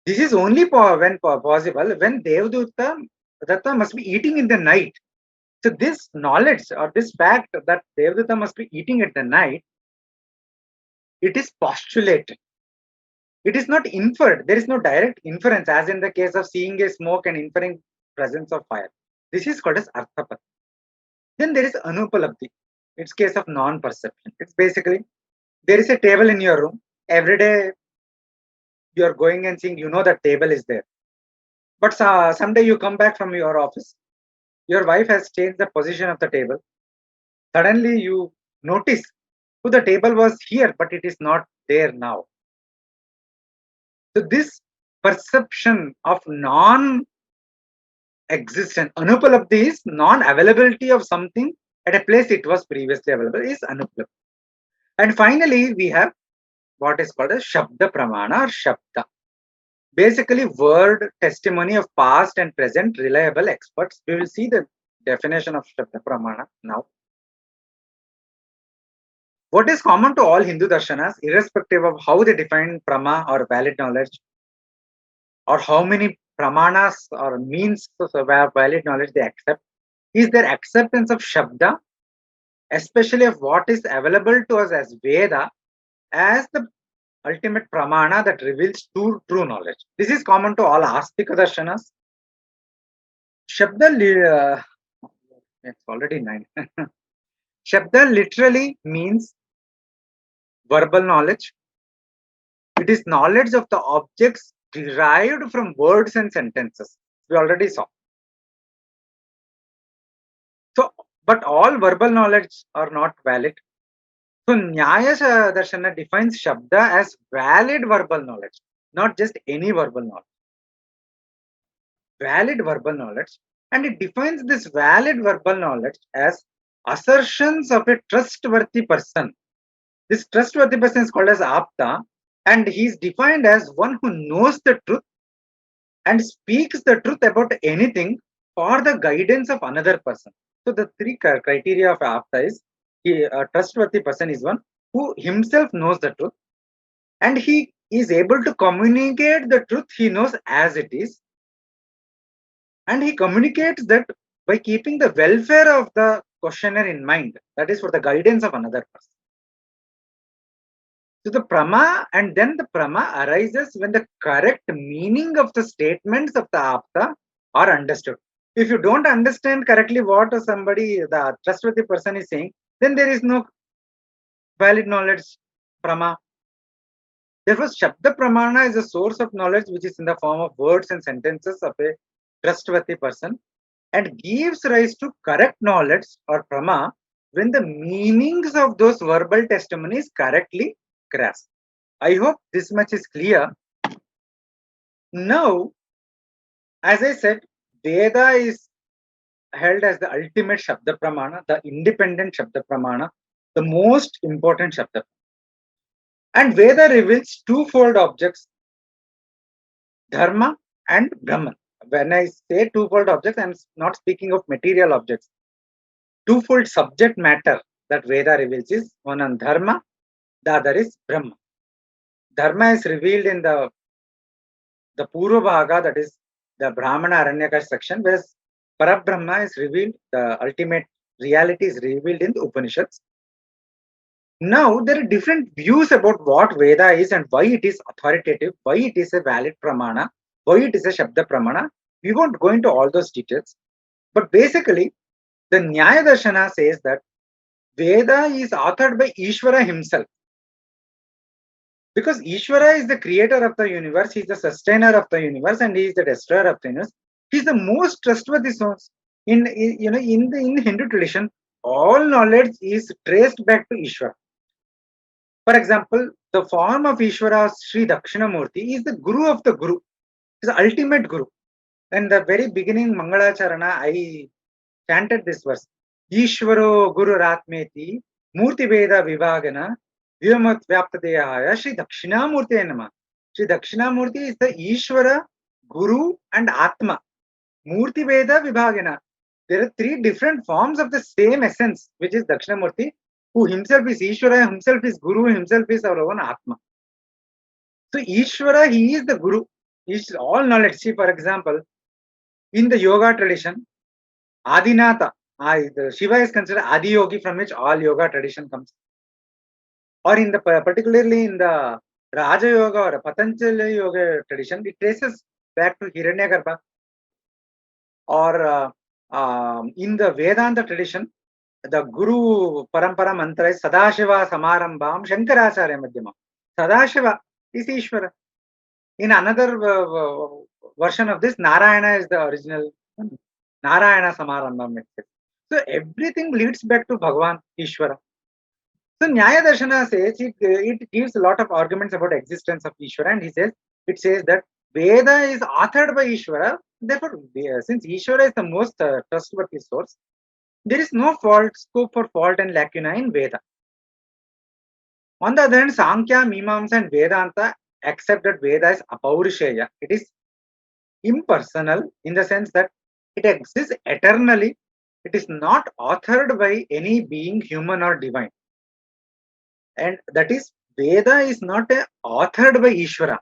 [SPEAKER 1] This is only when possible when Devadutta must be eating in the night. So this knowledge or this fact that Devadutta must be eating at the night, it is postulated. It is not inferred. There is no direct inference, as in the case of seeing a smoke and inferring presence of fire. This is called as arthapatti. Then there is anupalabdhi. It's case of non-perception. It's basically, there is a table in your room. Every day you are going and seeing, that table is there. But someday you come back from your office. Your wife has changed the position of the table. Suddenly you notice, the table was here, but it is not there now. So this perception of non-existence, anupalabdhi is non-availability of something at a place it was previously available, is anupalabdhi. And finally, we have what is called as Shabda Pramana or Shabda. Basically, word testimony of past and present reliable experts. We will see the definition of Shabda Pramana now. What is common to all Hindu darshanas, irrespective of how they define prama or valid knowledge? or how many pramanas or means of valid knowledge they accept is their acceptance of Shabda, especially of what is available to us as Veda, as the ultimate pramana that reveals true knowledge. This is common to all Astika Darshanas. Shabda, it's already 9. Shabda literally means verbal knowledge. It is knowledge of the objects derived from words and sentences. We already saw. So, but all verbal knowledge are not valid. So, Nyaya Darshana defines Shabda as valid verbal knowledge, not just any verbal knowledge. Valid verbal knowledge, and it defines this valid verbal knowledge as assertions of a trustworthy person. This trustworthy person is called as Apta, and he is defined as one who knows the truth and speaks the truth about anything for the guidance of another person. So the three criteria of Apta is a trustworthy person is one who himself knows the truth and he is able to communicate the truth he knows as it is, and he communicates that by keeping the welfare of the questioner in mind, that is for the guidance of another person. So the prama, and then the prama arises when the correct meaning of the statements of the apta are understood. If you don't understand correctly what somebody, the trustworthy person is saying, then there is no valid knowledge prama. Therefore, Shabda Pramana is a source of knowledge which is in the form of words and sentences of a trustworthy person and gives rise to correct knowledge or prama when the meanings of those verbal testimonies correctly grasped. I hope this much is clear. Now, as I said, Veda is held as the ultimate Shabda Pramana, the independent Shabda Pramana, the most important Shabda. And Veda reveals twofold objects, Dharma and Brahman. When I say twofold objects, I am not speaking of material objects. Twofold subject matter that Veda reveals is one on Dharma, the other is Brahma. Dharma is revealed in the Purva Bhaga, that is the Brahmana Aranyaka section, whereas Parabrahma is revealed, the ultimate reality is revealed in the Upanishads. Now, there are different views about what Veda is and why it is authoritative, why it is a valid Pramana, why it is a Shabda Pramana. We won't go into all those details. But basically, the Nyaya Darshana says that Veda is authored by Ishvara himself. Because Ishvara is the creator of the universe, he is the sustainer of the universe, and he is the destroyer of the universe. He is the most trustworthy source. In Hindu tradition, all knowledge is traced back to Ishvara. For example, the form of Ishvara, Sri Dakshinamurti, is the Guru of the Guru, is the ultimate Guru. In the very beginning, Mangalacharana, I chanted this verse. Ishvaro Guru Ratmeti, Murti Veda Vivagana, Vyamat Vyaptadeyahaya, Sri Dakshinamurti Nama. Sri Dakshinamurti is the Ishvara, Guru, and Atma. Murti Veda Vibhagana. There are three different forms of the same essence, which is Dakshinamurti, who himself is Ishvara, himself is Guru, himself is our own Atma. So Ishvara, he is the Guru. He is all knowledge. See, for example, in the yoga tradition, Adinatha, Shiva is considered Adi Yogi, from which all yoga tradition comes. Or in the particularly in the Raja Yoga or Patanjali Yoga tradition, it traces back to Hiranyagarbha. Or in the Vedanta tradition, the Guru Parampara mantra is Sadashiva Samarambham Shankaracharya Madhyamam. Sadashiva is Ishvara. In another version of this, Narayana is the original. Narayana Samarambham. So everything leads back to Bhagavan, Ishvara. So Nyaya Darshana says it gives a lot of arguments about existence of Ishvara, and it says that Veda is authored by Ishvara. Therefore, since Ishvara is the most trustworthy source, there is no scope for fault and lacuna in Veda. On the other hand, Sankhya, Mimamsa, and Vedanta accept that Veda is apaurisheya. It is impersonal in the sense that it exists eternally. It is not authored by any being, human or divine. And that is, Veda is not authored by Ishvara.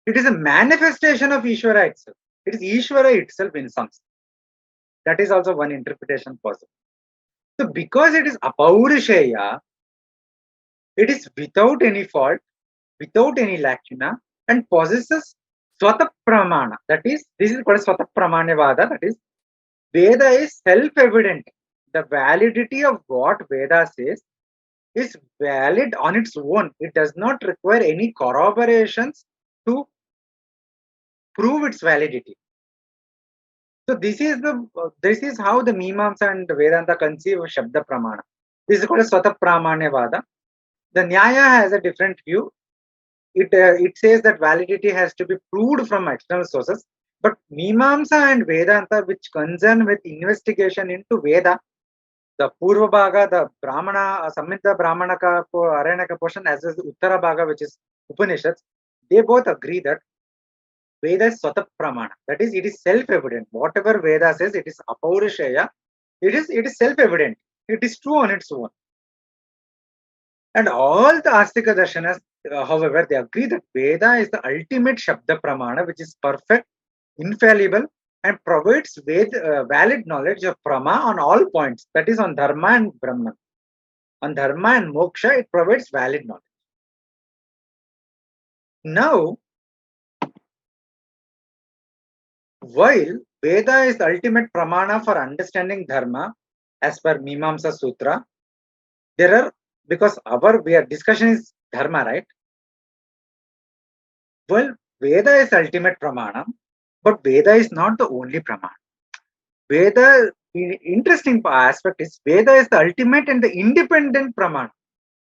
[SPEAKER 1] It is a manifestation of Ishvara itself. It is Ishvara itself in some sense. That is also one interpretation possible. So because it is Apaurisheya, it is without any fault, without any lacuna, and possesses Swata Pramana. That is, this is called Swata Pramanyavada. That is, Veda is self-evident. The validity of what Veda says is valid on its own. It does not require any corroborations to prove its validity. So this is how the Mimamsa and Vedanta conceive of Shabda Pramana. This is called a Swata Pramanyavada. The Nyaya has a different view. It says that validity has to be proved from external sources. But Mimamsa and Vedanta, which concern with investigation into Veda, the Purva Bhaga, the Brahmana, Samhita Brahmanaka, Aranaka portion, as well as the Uttara Bhaga, which is Upanishads, they both agree that Veda is Swata Pramana. That is, it is self-evident. Whatever Veda says, it is Apaurishaya. It is self-evident. It is true on its own. And all the Astika Darshanas, however, they agree that Veda is the ultimate Shabda Pramana, which is perfect, infallible, and provides valid knowledge of Prama on all points. That is on Dharma and Brahman. On Dharma and Moksha, it provides valid knowledge. Now, while Veda is the ultimate Pramana for understanding Dharma, as per Mimamsa Sutra, there are, because our discussion is Dharma, right? Well, Veda is ultimate Pramana, but Veda is not the only Pramana. Veda, the interesting aspect is Veda is the ultimate and the independent Pramana.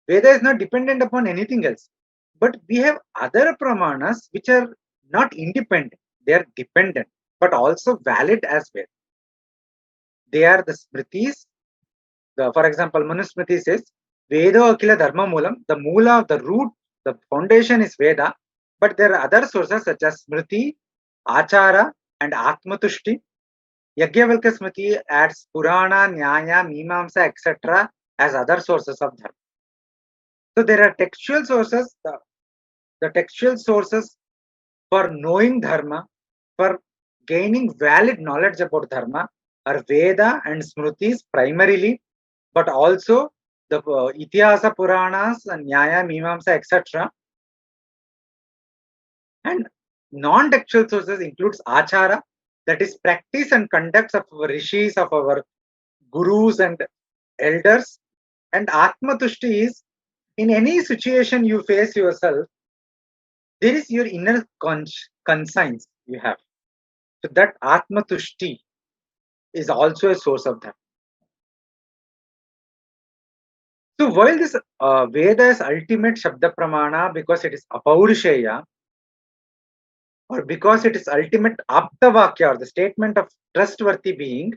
[SPEAKER 1] Veda is not dependent upon anything else. But we have other Pramanas which are not independent. They are dependent, but also valid as well. They are the Smritis. For example, Manusmriti says, Veda Akila Dharma Moolam, the Moola of the root, the foundation is Veda, but there are other sources such as Smriti, Achara, and Atmatushti. Yajnavalkya Smriti adds Purana, Nyaya, Mimamsa, etc. as other sources of Dharma. So there are textual sources, the textual sources for knowing Dharma, for gaining valid knowledge about Dharma are Veda and Smritis primarily, but also the Itihasa Puranas and Nyaya, Mimamsa, etc. And non-textual sources includes Achara, that is practice and conducts of our rishis, of our gurus and elders. And Atmatushti is, in any situation you face yourself, there is your inner conscience you have. So that Atmatushti is also a source of that. So while this Veda is ultimate Shabda Pramana because it is Apaurisheya, or because it is ultimate Aptavakya, or the statement of trustworthy being,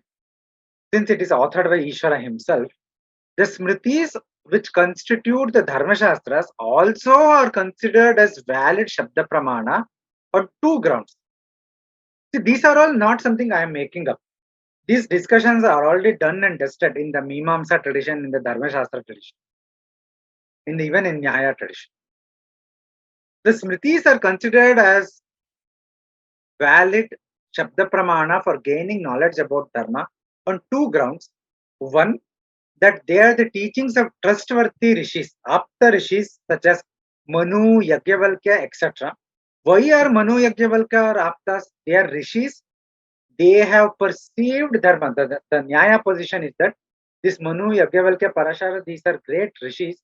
[SPEAKER 1] since it is authored by Ishvara himself, the Smritis which constitute the Dharmashastras also are considered as valid Shabda Pramana on two grounds. See, these are all not something I am making up. These discussions are already done and dusted in the Mimamsa tradition, in the Dharmashastra tradition, even in Nyaya tradition. The Smritis are considered as valid Shabda Pramana for gaining knowledge about Dharma on two grounds. One, that they are the teachings of trustworthy rishis, Apta rishis such as Manu, Yajnavalkya, etc. Why are Manu, Yajnavalkya or Aptas? They are rishis. They have perceived Dharma. The Nyaya position is that this Manu, Yajnavalkya, Parashara, these are great rishis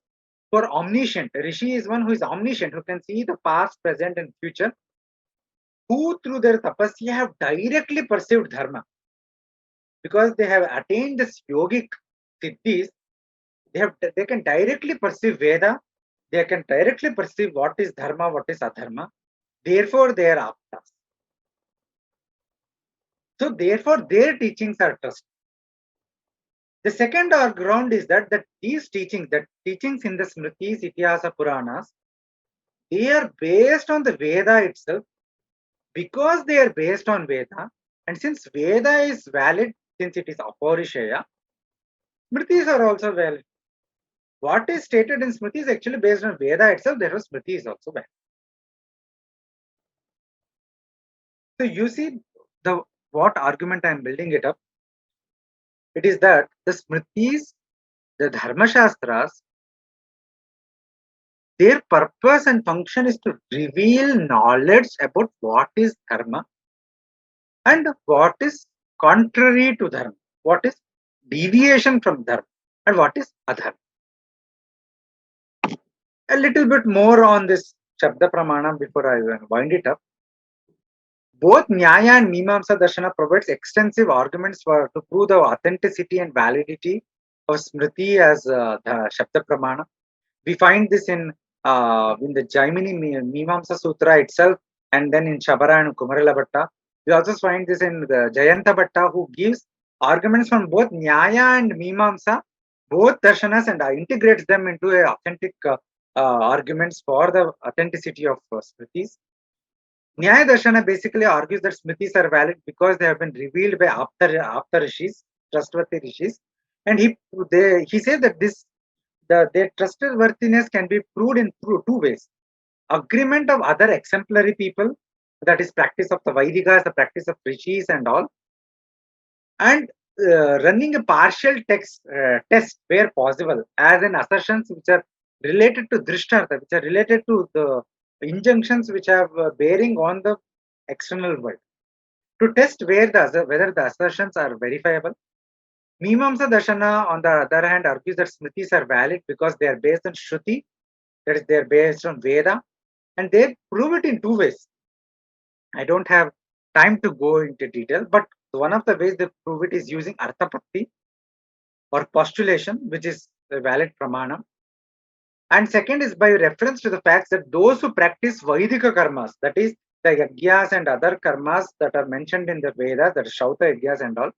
[SPEAKER 1] who are omniscient. Rishi is one who is omniscient, who can see the past, present, and future, who through their tapasya have directly perceived Dharma. Because they have attained this yogic siddhis, they can directly perceive Veda, they can directly perceive what is Dharma, what is Adharma. Therefore, they are Aptas. So, therefore, their teachings are trust. The second ground is that these teachings, the teachings in the Smritis, Itihasa, Puranas, they are based on the Veda itself. Because they are based on Veda, and since Veda is valid, since it is Apaurishaya, Smritis are also valid. What is stated in Smriti is actually based on Veda itself, therefore Smriti is also valid. So you see the what argument I am building it up. It is that the Smritis, the Dharmashastras, their purpose and function is to reveal knowledge about what is dharma and what is contrary to dharma, what is deviation from dharma, and what is adharma. A little bit more on this Shabda Pramana before I wind it up. Both Nyaya and Mimamsa Darshana provides extensive arguments to prove the authenticity and validity of Smriti as the Shabda Pramana. We find this in the Jaimini Mimamsa Sutra itself, and then in Shabara and Kumarila Bhatta. We also find this in the Jayanta Bhatta, who gives arguments from both Nyaya and Mimamsa, both darshanas, and integrates them into a authentic arguments for the authenticity of Smritis. Nyaya Darshana basically argues that Smritis are valid because they have been revealed by Apta Rishis, trustworthy Rishis, and he says that their trustworthiness can be proved in two ways: agreement of other exemplary people, that is practice of the Vaidikas, the practice of Rishis and all, and running a partial test where possible, as in assertions which are related to Drishtartha, which are related to the injunctions which have bearing on the external world, to test whether the assertions are verifiable. Mimamsa Darshana, on the other hand, argues that Smritis are valid because they are based on Shruti, that is, they are based on Veda, and they prove it in two ways. I don't have time to go into detail, but one of the ways they prove it is using Arthapatti or postulation, which is a valid pramana. And second is by reference to the fact that those who practice Vaidika karmas, that is the Yagyas and other karmas that are mentioned in the Vedas, that is Shauta Yagyas and all,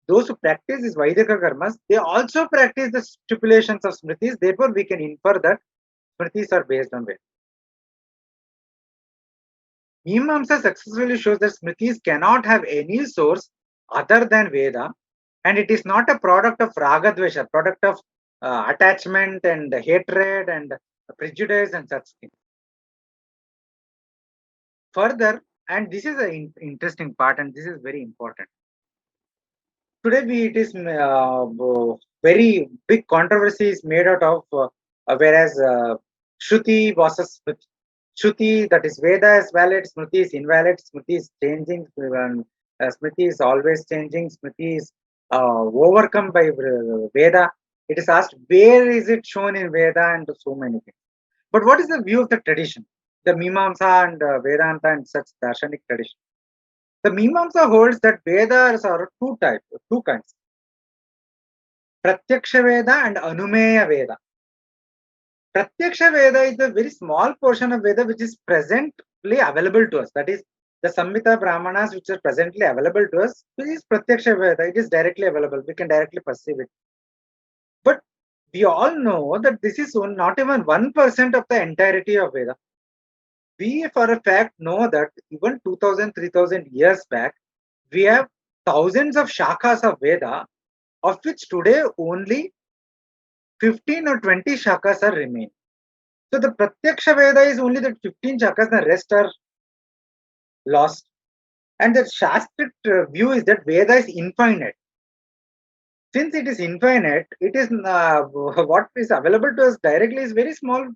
[SPEAKER 1] those who practice these Vaidika karmas, they also practice the stipulations of Smritis. Therefore, we can infer that Smritis are based on Veda. Mimamsa successfully shows that Smritis cannot have any source other than Veda, and it is not a product of Ragadvesha, product of attachment and hatred and prejudice and such things. Further, and this is an interesting part, and this is very important. Today, it is very big controversy is made out of whereas Shruti versus Smriti. Shruti, that is Veda, is valid, Smriti is invalid, Smriti is changing, Smriti is always changing, Smriti is overcome by Veda. It is asked, where is it shown in Veda, and so many things. But what is the view of the tradition, the Mimamsa and Vedanta and such Darshanic tradition? The Mimamsa holds that Vedas are two kinds: Pratyaksha Veda and Anumeya Veda. Pratyaksha Veda is a very small portion of Veda which is presently available to us. That is, the Samhita Brahmanas which are presently available to us, which is Pratyaksha Veda. It is directly available. We can directly perceive it. But we all know that this is not even 1% of the entirety of Veda. We, for a fact, know that even 2000, 3000 years back, we have thousands of shakhas of Veda, of which today only 15 or 20 shakhas are remaining. So the Pratyaksha Veda is only the 15 shakhas, the rest are lost. And the Shastric view is that Veda is infinite. Since it is infinite, it is what is available to us directly is very small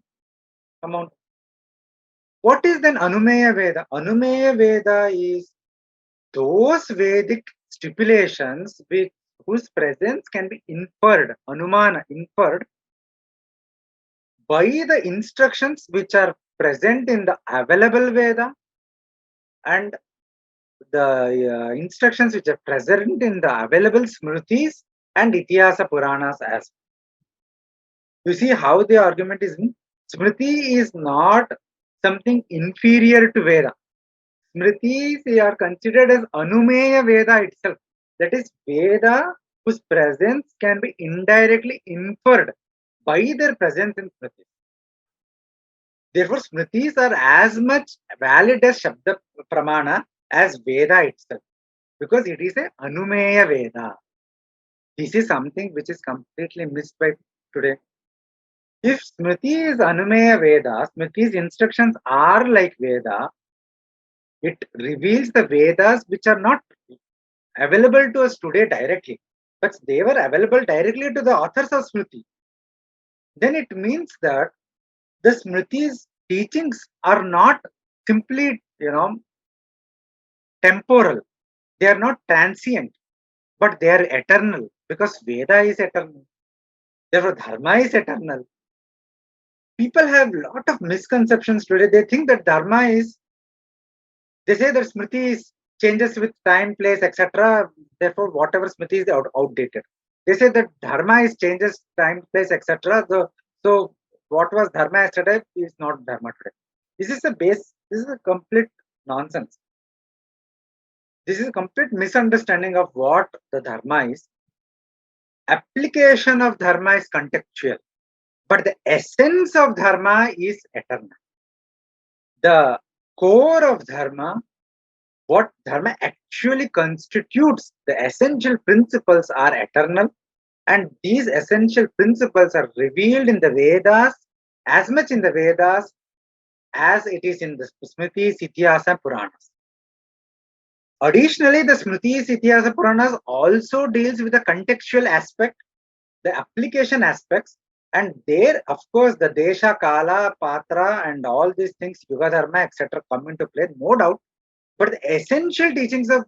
[SPEAKER 1] amount. What is then Anumeya Veda? Anumeya Veda is those Vedic stipulations whose presence can be inferred, Anumana, inferred by the instructions which are present in the available Veda and the instructions which are present in the available Smritis and Itihasa Puranas as well. You see how the argument is. Smriti is not something inferior to Veda. Smritis are considered as Anumeya Veda itself. That is, Veda whose presence can be indirectly inferred by their presence in Smritis. Therefore, Smritis are as much valid as Shabda Pramana as Veda itself, because it is a Anumeya Veda. This is something which is completely missed by today. If Smriti is Anumeya Veda, Smriti's instructions are like Veda, It reveals the Vedas which are not available to us today directly, but they were available directly to the authors of Smriti. Then it means that the Smriti's teachings are not simply, temporal. They are not transient, but they are eternal because Veda is eternal. Therefore, Dharma is eternal. People have a lot of misconceptions today. They think that Dharma is, they say that Smriti is changes with time, place, etc. Therefore, whatever Smriti is outdated. They say that Dharma is changes time, place, etc. So, what was Dharma yesterday is not Dharma today. This is this is a complete nonsense. This is a complete misunderstanding of what the Dharma is. Application of Dharma is contextual, but the essence of Dharma is eternal. The core of Dharma, what Dharma actually constitutes, the essential principles are eternal, and these essential principles are revealed in the Vedas, as much in the Vedas as it is in the Smritis, Itihasa, Puranas. Additionally, the Smritis, Itihasa, Puranas also deals with the contextual aspect, the application aspects, and there, of course, the Desha, Kala, Patra, and all these things, Yuga Dharma, etc., come into play, no doubt. But the essential teachings of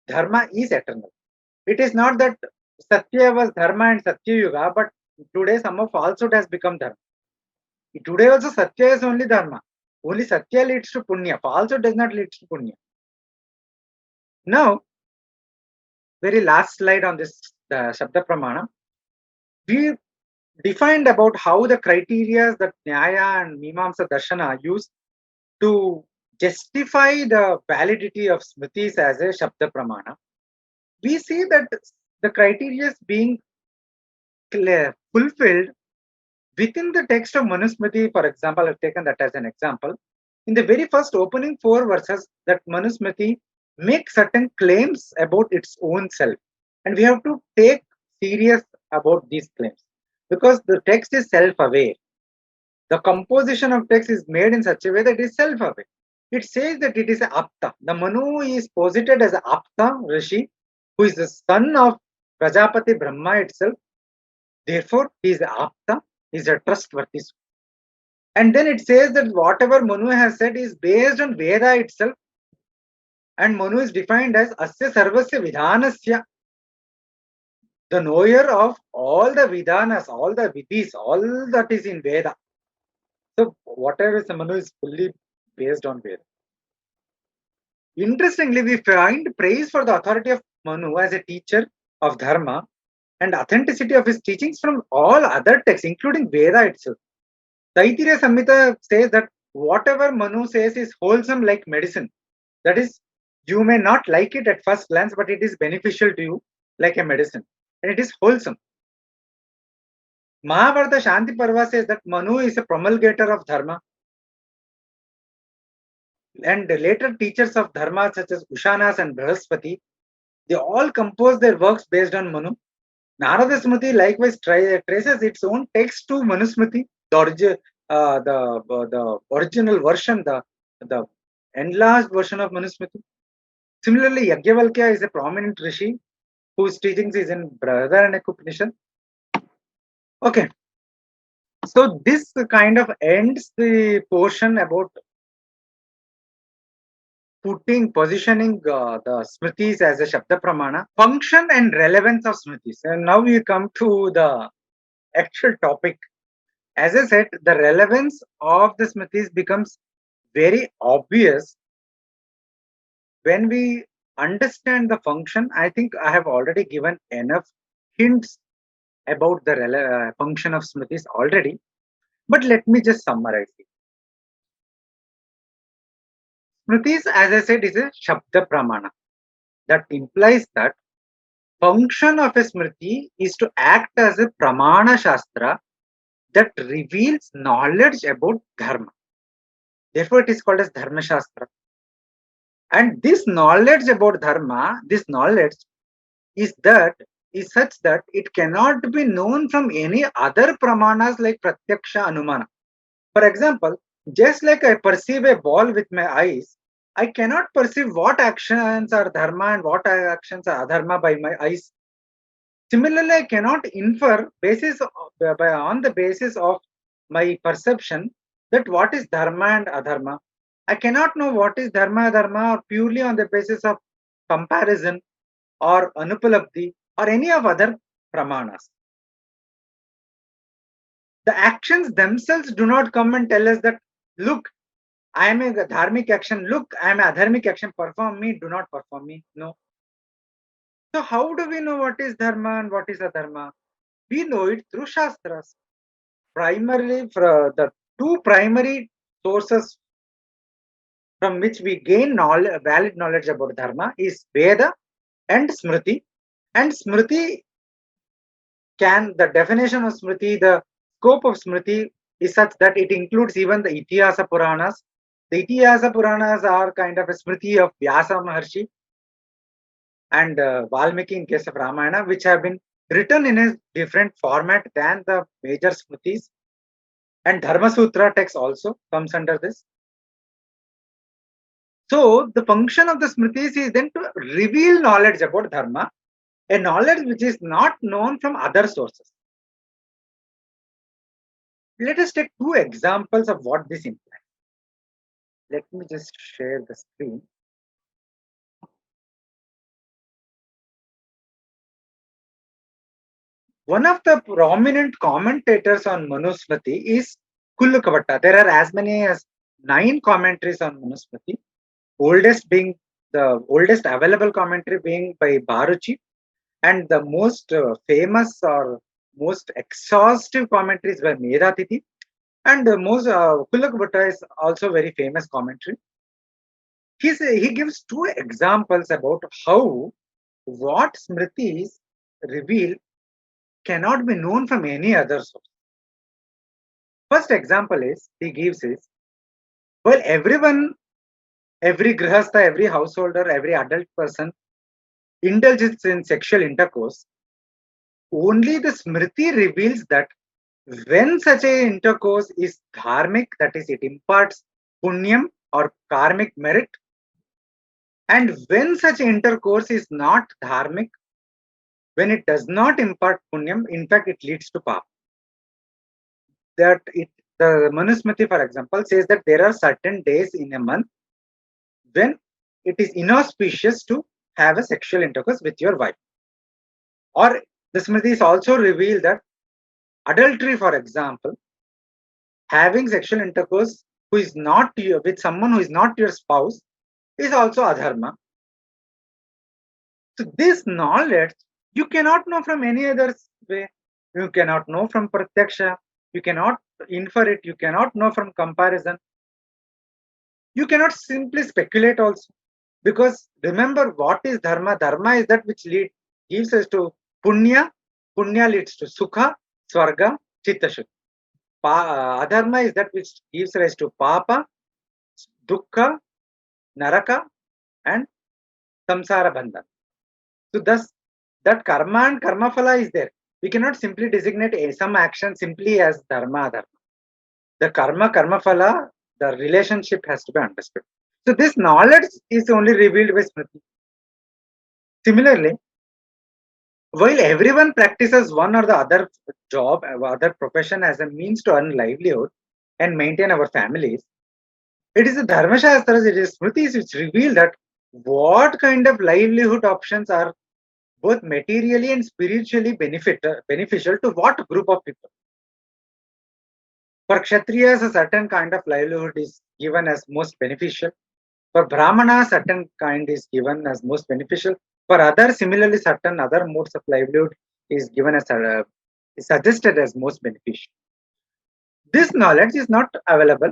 [SPEAKER 1] Dharma is eternal. It is not that Satya was Dharma and Satya Yuga, but today some of falsehood has become Dharma. Today also Satya is only Dharma. Only Satya leads to Punya. Falsehood does not lead to Punya. Now, very last slide on this Shabda Pramana. We defined about how the criteria that Nyaya and Mimamsa Darshana use to justify the validity of Smritis as a Shabda Pramana. We see that the criteria being fulfilled within the text of Manusmriti. For example, I've taken that as an example. In the very first opening 4 verses, that Manusmriti makes certain claims about its own self. And we have to take serious about these claims because the text is self-aware. The composition of text is made in such a way that it is self-aware. It says that it is a Apta. The Manu is posited as a Apta Rishi, who is the son of Prajapati Brahma itself. Therefore, he is a Apta, he is a trustworthy. And then it says that whatever Manu has said is based on Veda itself. And Manu is defined as Asya Sarvasya Vidhanasya, the knower of all the Vidhanas, all the Vidhis, all that is in Veda. So whatever is the Manu is fully based on Veda. Interestingly, we find praise for the authority of Manu as a teacher of Dharma and authenticity of his teachings from all other texts, including Veda itself. Taittiriya Samhita says that whatever Manu says is wholesome like medicine. That is, you may not like it at first glance, but it is beneficial to you like a medicine. And it is wholesome. Mahabharata Shanti Parva says that Manu is a promulgator of Dharma. And the later teachers of Dharma, such as Ushanas and Brahaspati, they all compose their works based on Manu. Narada Smriti likewise traces its own text to Manusmriti, the original version, the enlarged version of Manusmriti. Similarly, Yajnavalkya is a prominent rishi whose teachings is in Brahadaranyaka Upanishad. Okay, so this kind of ends the portion about positioning the Smritis as a Shabda Pramana, function and relevance of Smritis. And now we come to the actual topic. As I said, the relevance of the Smritis becomes very obvious when we understand the function. I think I have already given enough hints about the function of Smritis already, but let me just summarize it. Smritis, as I said, is a Shabda Pramana. That implies that function of a Smriti is to act as a Pramana Shastra that reveals knowledge about Dharma. Therefore, it is called as Dharmashastra. And this knowledge about Dharma, this knowledge is such that it cannot be known from any other Pramanas like Pratyaksha Anumana. For example, Just like I perceive a ball with my eyes, I cannot perceive what actions are dharma and what actions are adharma by my eyes. Similarly, I cannot infer on the basis of my perception that what is dharma and adharma. I cannot know what is dharma adharma or purely on the basis of comparison or anupalabdhi or any of other pramanas. The actions themselves do not come and tell us that, look, I am a dharmic action, look, I am a adharmic action, perform me, do not perform me. No. So how do we know what is dharma and what is adharma? We know it through Shastras. Primarily, the two primary sources from which we gain valid knowledge about dharma is Veda and Smriti. And Smriti the definition of Smriti, the scope of Smriti is such that it includes even the Itihasa Puranas. The Itihasa Puranas are kind of a Smriti of Vyasa Maharshi and Valmiki in case of Ramayana, which have been written in a different format than the major Smritis. And Dharma Sutra text also comes under this. So the function of the Smritis is then to reveal knowledge about Dharma, a knowledge which is not known from other sources. Let us take two examples of what this implies. Let me just share the screen. One of the prominent commentators on Manusmriti is Kullukavatta. There are as many as 9 commentaries on Manusmriti. The oldest available commentary being by Bharuchi, and the most famous or most exhaustive commentaries by Medatithi, and the most Kullukavatta is also very famous commentary. He gives 2 examples about how what Smritis reveal cannot be known from any other source. First example he gives is, well, everyone, every grihastha, every householder, every adult person indulges in sexual intercourse. Only the Smriti reveals that when such a intercourse is dharmic, that is, it imparts punyam or karmic merit, and when such intercourse is not dharmic, when it does not impart punyam, in fact, it leads to papa. The Manusmriti, for example, says that there are certain days in a month when it is inauspicious to have a sexual intercourse with your wife. Or the Smritis also reveal that adultery, for example, having sexual intercourse with someone who is not your spouse is also adharma. So this knowledge you cannot know from any other way. You cannot know from pratyaksha. You cannot infer it. You cannot know from comparison. You cannot simply speculate also. Because remember, what is dharma? Dharma is that which gives us to punya. Punya leads to sukha, swarga, chitta. Adharma is that which gives rise to papa, dukkha, naraka, and samsara bandhan. So thus, that karma and karma phala is there. We cannot simply designate some action simply as dharma, adharma. The karma phala, the relationship has to be understood. So this knowledge is only revealed by Smriti. Similarly, while everyone practices one or the other job, other profession as a means to earn livelihood and maintain our families, it is the Dharmashastras, it is Smritis which reveal that what kind of livelihood options are both materially and spiritually beneficial to what group of people. For Kshatriyas, a certain kind of livelihood is given as most beneficial. For Brahmana, certain kind is given as most beneficial. For others, similarly, certain other modes of livelihood is given as is suggested as most beneficial. This knowledge is not available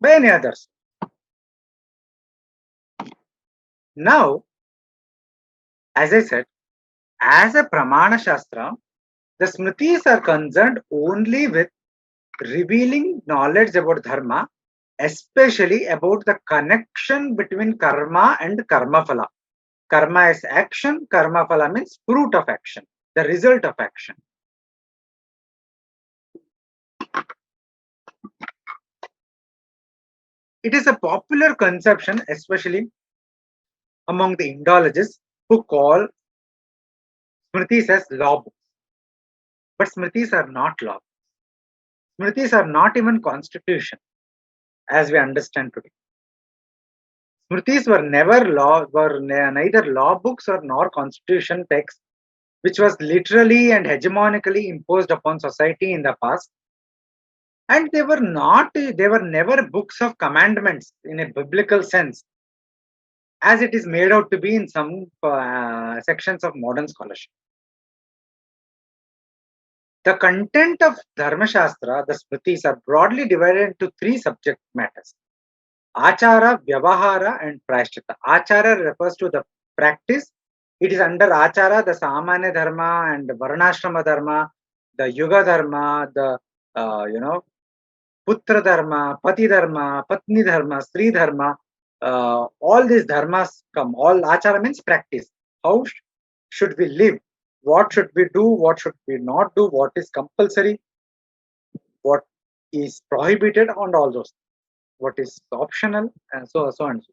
[SPEAKER 1] by any others. Now, as I said, as a Pramana Shastra, the Smritis are concerned only with revealing knowledge about Dharma, especially about the connection between karma and karma phala. Karma is action, karma phala means fruit of action, the result of action. It is a popular conception, especially among the Indologists, who call Smritis as law books. But Smritis are not law. Smritis are not even constitution, as we understand today. Smritis were neither law books or nor constitution texts, which was literally and hegemonically imposed upon society in the past. And they were never books of commandments in a biblical sense, as it is made out to be in some sections of modern scholarship. The content of Dharmashastra, the Smritis, are broadly divided into three subject matters: Achara, Vyavahara, and Prayashchitta. Achara refers to the practice. It is under Achara, the Samanya Dharma and Varnashrama Dharma, the Yuga Dharma, the Putra Dharma, Pati Dharma, Patni Dharma, Sri Dharma. All these dharmas come. All Achara means practice. How should we live? What should we do? What should we not do? What is compulsory? What is prohibited? And all those. What is optional? And so and so.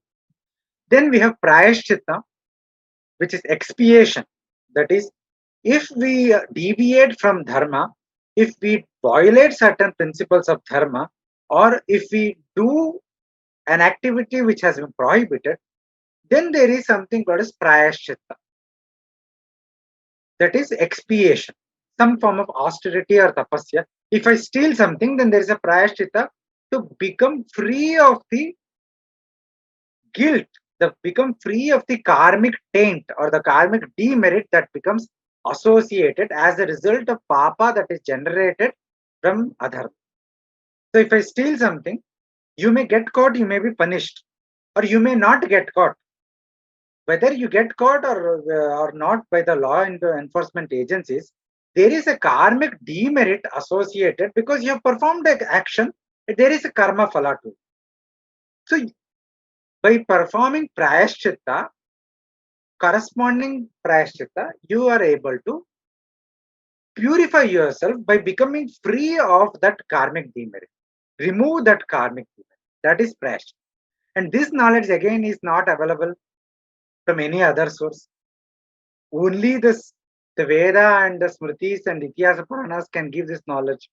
[SPEAKER 1] Then we have Prayashchitta, which is expiation. That is, if we deviate from dharma, if we violate certain principles of dharma, or if we do an activity which has been prohibited, then there is something called as Prayashchitta. That is expiation, some form of austerity or tapasya. If I steal something, then there is a Prayashchitta to become free of the guilt, become free of the karmic taint or the karmic demerit that becomes associated as a result of papa that is generated from adharma. So if I steal something, you may get caught, you may be punished, or you may not get caught. Whether you get caught or not by the law and the enforcement agencies, there is a karmic demerit associated because you have performed an action. There is a karma phala too. So by performing prayashchitta, corresponding prayashchitta, you are able to purify yourself by becoming free of that karmic demerit. Remove that karmic demerit. That is prayashchitta. And this knowledge again is not available from any other source. Only the Veda and the Smritis and Ityasa Puranas can give this knowledge.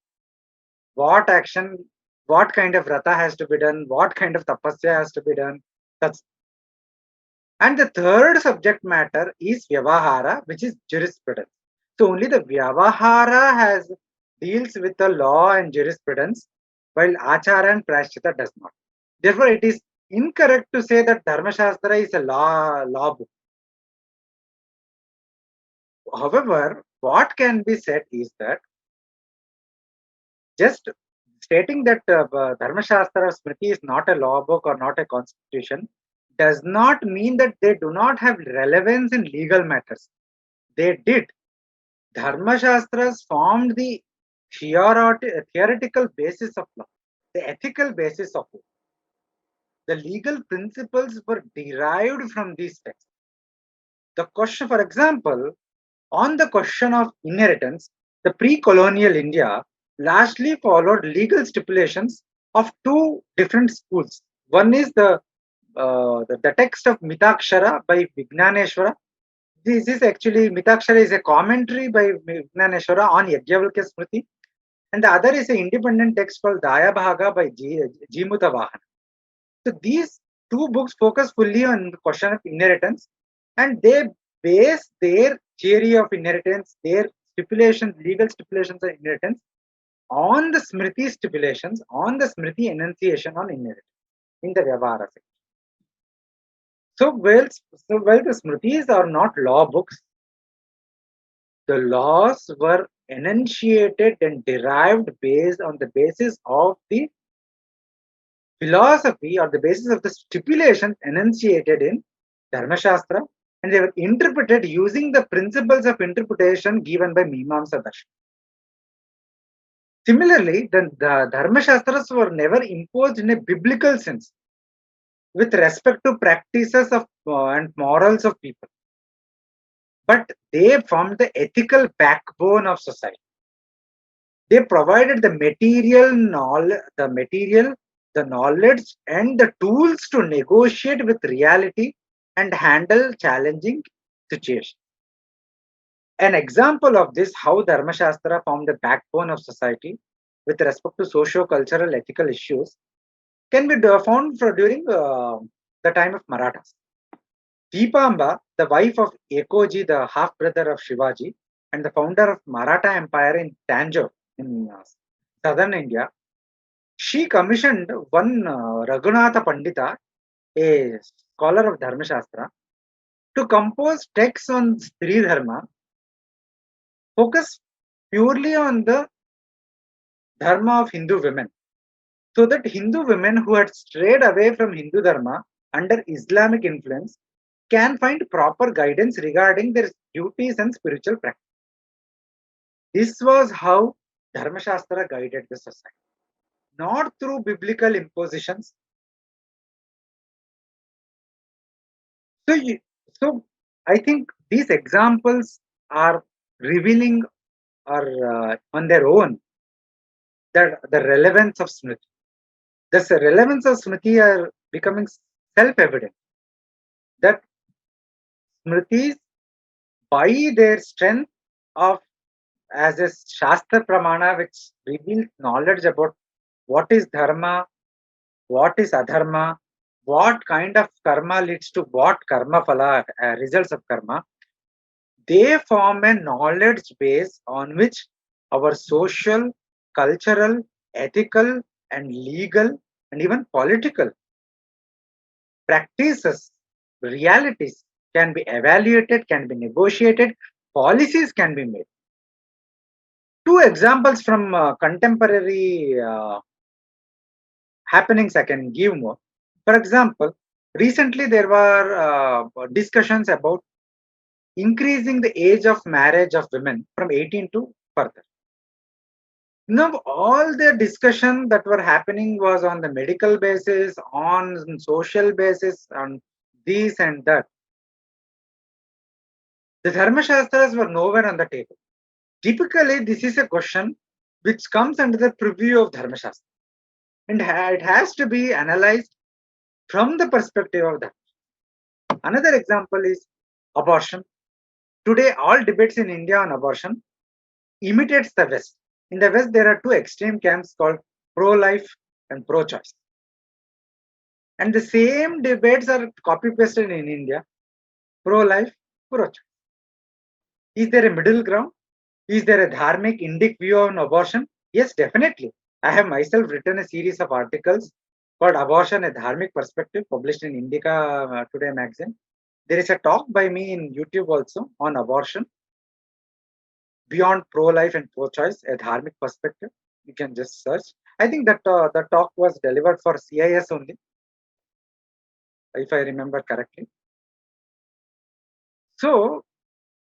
[SPEAKER 1] What action, what kind of vrata has to be done, what kind of tapasya has to be done. And the third subject matter is Vyavahara, which is jurisprudence. So only the Vyavahara deals with the law and jurisprudence, while Achara and Prayashchitta does not. Therefore, it is incorrect to say that Dharmashastra is a law book. However, what can be said is that just stating that Dharmashastra or Smriti is not a law book or not a constitution does not mean that they do not have relevance in legal matters. They did. Dharmashastras formed the theoretical basis of law, the ethical basis of it. The legal principles were derived from these texts. The question, for example, on the question of inheritance, the pre-colonial India largely followed legal stipulations of two different schools. One is the text of Mitakshara by Vijnaneshwara. This is actually, Mitakshara is a commentary by Vijnaneshwara on Yajnavalkya Smriti, and the other is an independent text called Daya Bhaga by Jimuta Vahana. So these two books focus fully on the question of inheritance, and they base their theory of inheritance, their stipulations, legal stipulations of inheritance, on the Smriti stipulations, on the Smriti enunciation on inheritance in the Vyavahara section. So while the Smritis are not law books, the laws were enunciated and derived based on the basis of the philosophy or the basis of the stipulations enunciated in Dharmashastra, and they were interpreted using the principles of interpretation given by Mimamsa Darshan. Similarly, the Dharmashastras were never imposed in a biblical sense with respect to practices of and morals of people, but they formed the ethical backbone of society. They provided the material knowledge, the material the knowledge and the tools to negotiate with reality and handle challenging situations. An example of this, how Dharmashastra formed the backbone of society with respect to socio-cultural ethical issues, can be found during the time of Marathas. Deepamba, the wife of Ekoji, the half-brother of Shivaji, and the founder of Maratha Empire in Tanjore in southern India, she commissioned one Raghunatha Pandita, a scholar of Dharmashastra, to compose texts on Sridharma, focus purely on the Dharma of Hindu women, so that Hindu women who had strayed away from Hindu Dharma under Islamic influence can find proper guidance regarding their duties and spiritual practice. This was how Dharmashastra guided the society, not through biblical impositions. So, so I think these examples are revealing or on their own the relevance of Smriti. This relevance of Smriti are becoming self-evident that Smritis, by their strength of as a Shastra Pramana, which reveals knowledge about what is Dharma, what is Adharma, what kind of karma leads to what karma phala, results of karma, they form a knowledge base on which our social, cultural, ethical, and legal, and even political practices, realities can be evaluated, can be negotiated, policies can be made. Two examples from contemporary happenings I can give more. For example, recently there were discussions about increasing the age of marriage of women from 18 to further. Now, all the discussion that were happening was on the medical basis, on social basis, on this and that. The Dharmashastras were nowhere on the table. Typically, this is a question which comes under the purview of Dharmashastra. And it has to be analyzed from the perspective of that. Another example is abortion. Today, all debates in India on abortion imitates the West. In the West, there are two extreme camps called pro-life and pro-choice. And the same debates are copy-pasted in India, pro-life, pro-choice. Is there a middle ground? Is there a Dharmic Indic view on abortion? Yes, definitely. I have myself written a series of articles called Abortion, a Dharmic Perspective, published in Indica Today magazine. There is a talk by me in YouTube also on abortion, beyond pro-life and pro-choice, a Dharmic perspective. You can just search. I think that the talk was delivered for CIS only, if I remember correctly. So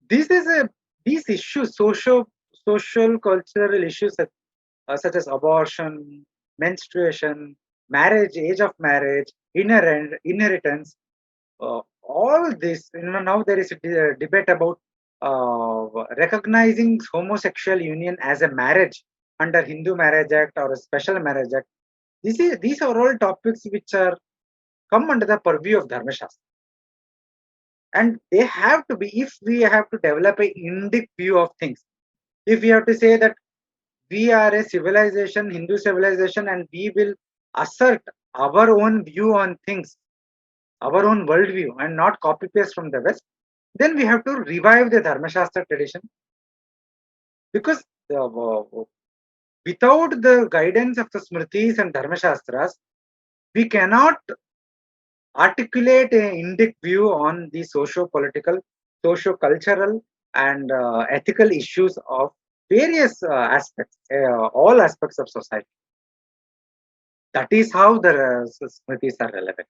[SPEAKER 1] this is these issues, social, cultural issues such as abortion, menstruation, marriage, age of marriage, inheritance, all this. Now there is a debate about recognizing homosexual union as a marriage under Hindu Marriage Act or a Special Marriage Act. These are all topics which are come under the purview of Dharmashastra. And they have to be, if we have to develop a Indic view of things, if we have to say that we are a civilization, Hindu civilization, and we will assert our own view on things, our own worldview, and not copy paste from the West, then we have to revive the Dharmashastra tradition. Because without the guidance of the Smritis and Dharmashastras, we cannot articulate an Indic view on the socio-political, socio-cultural, and ethical issues of various aspects, all aspects of society. That is how the Smritis are relevant.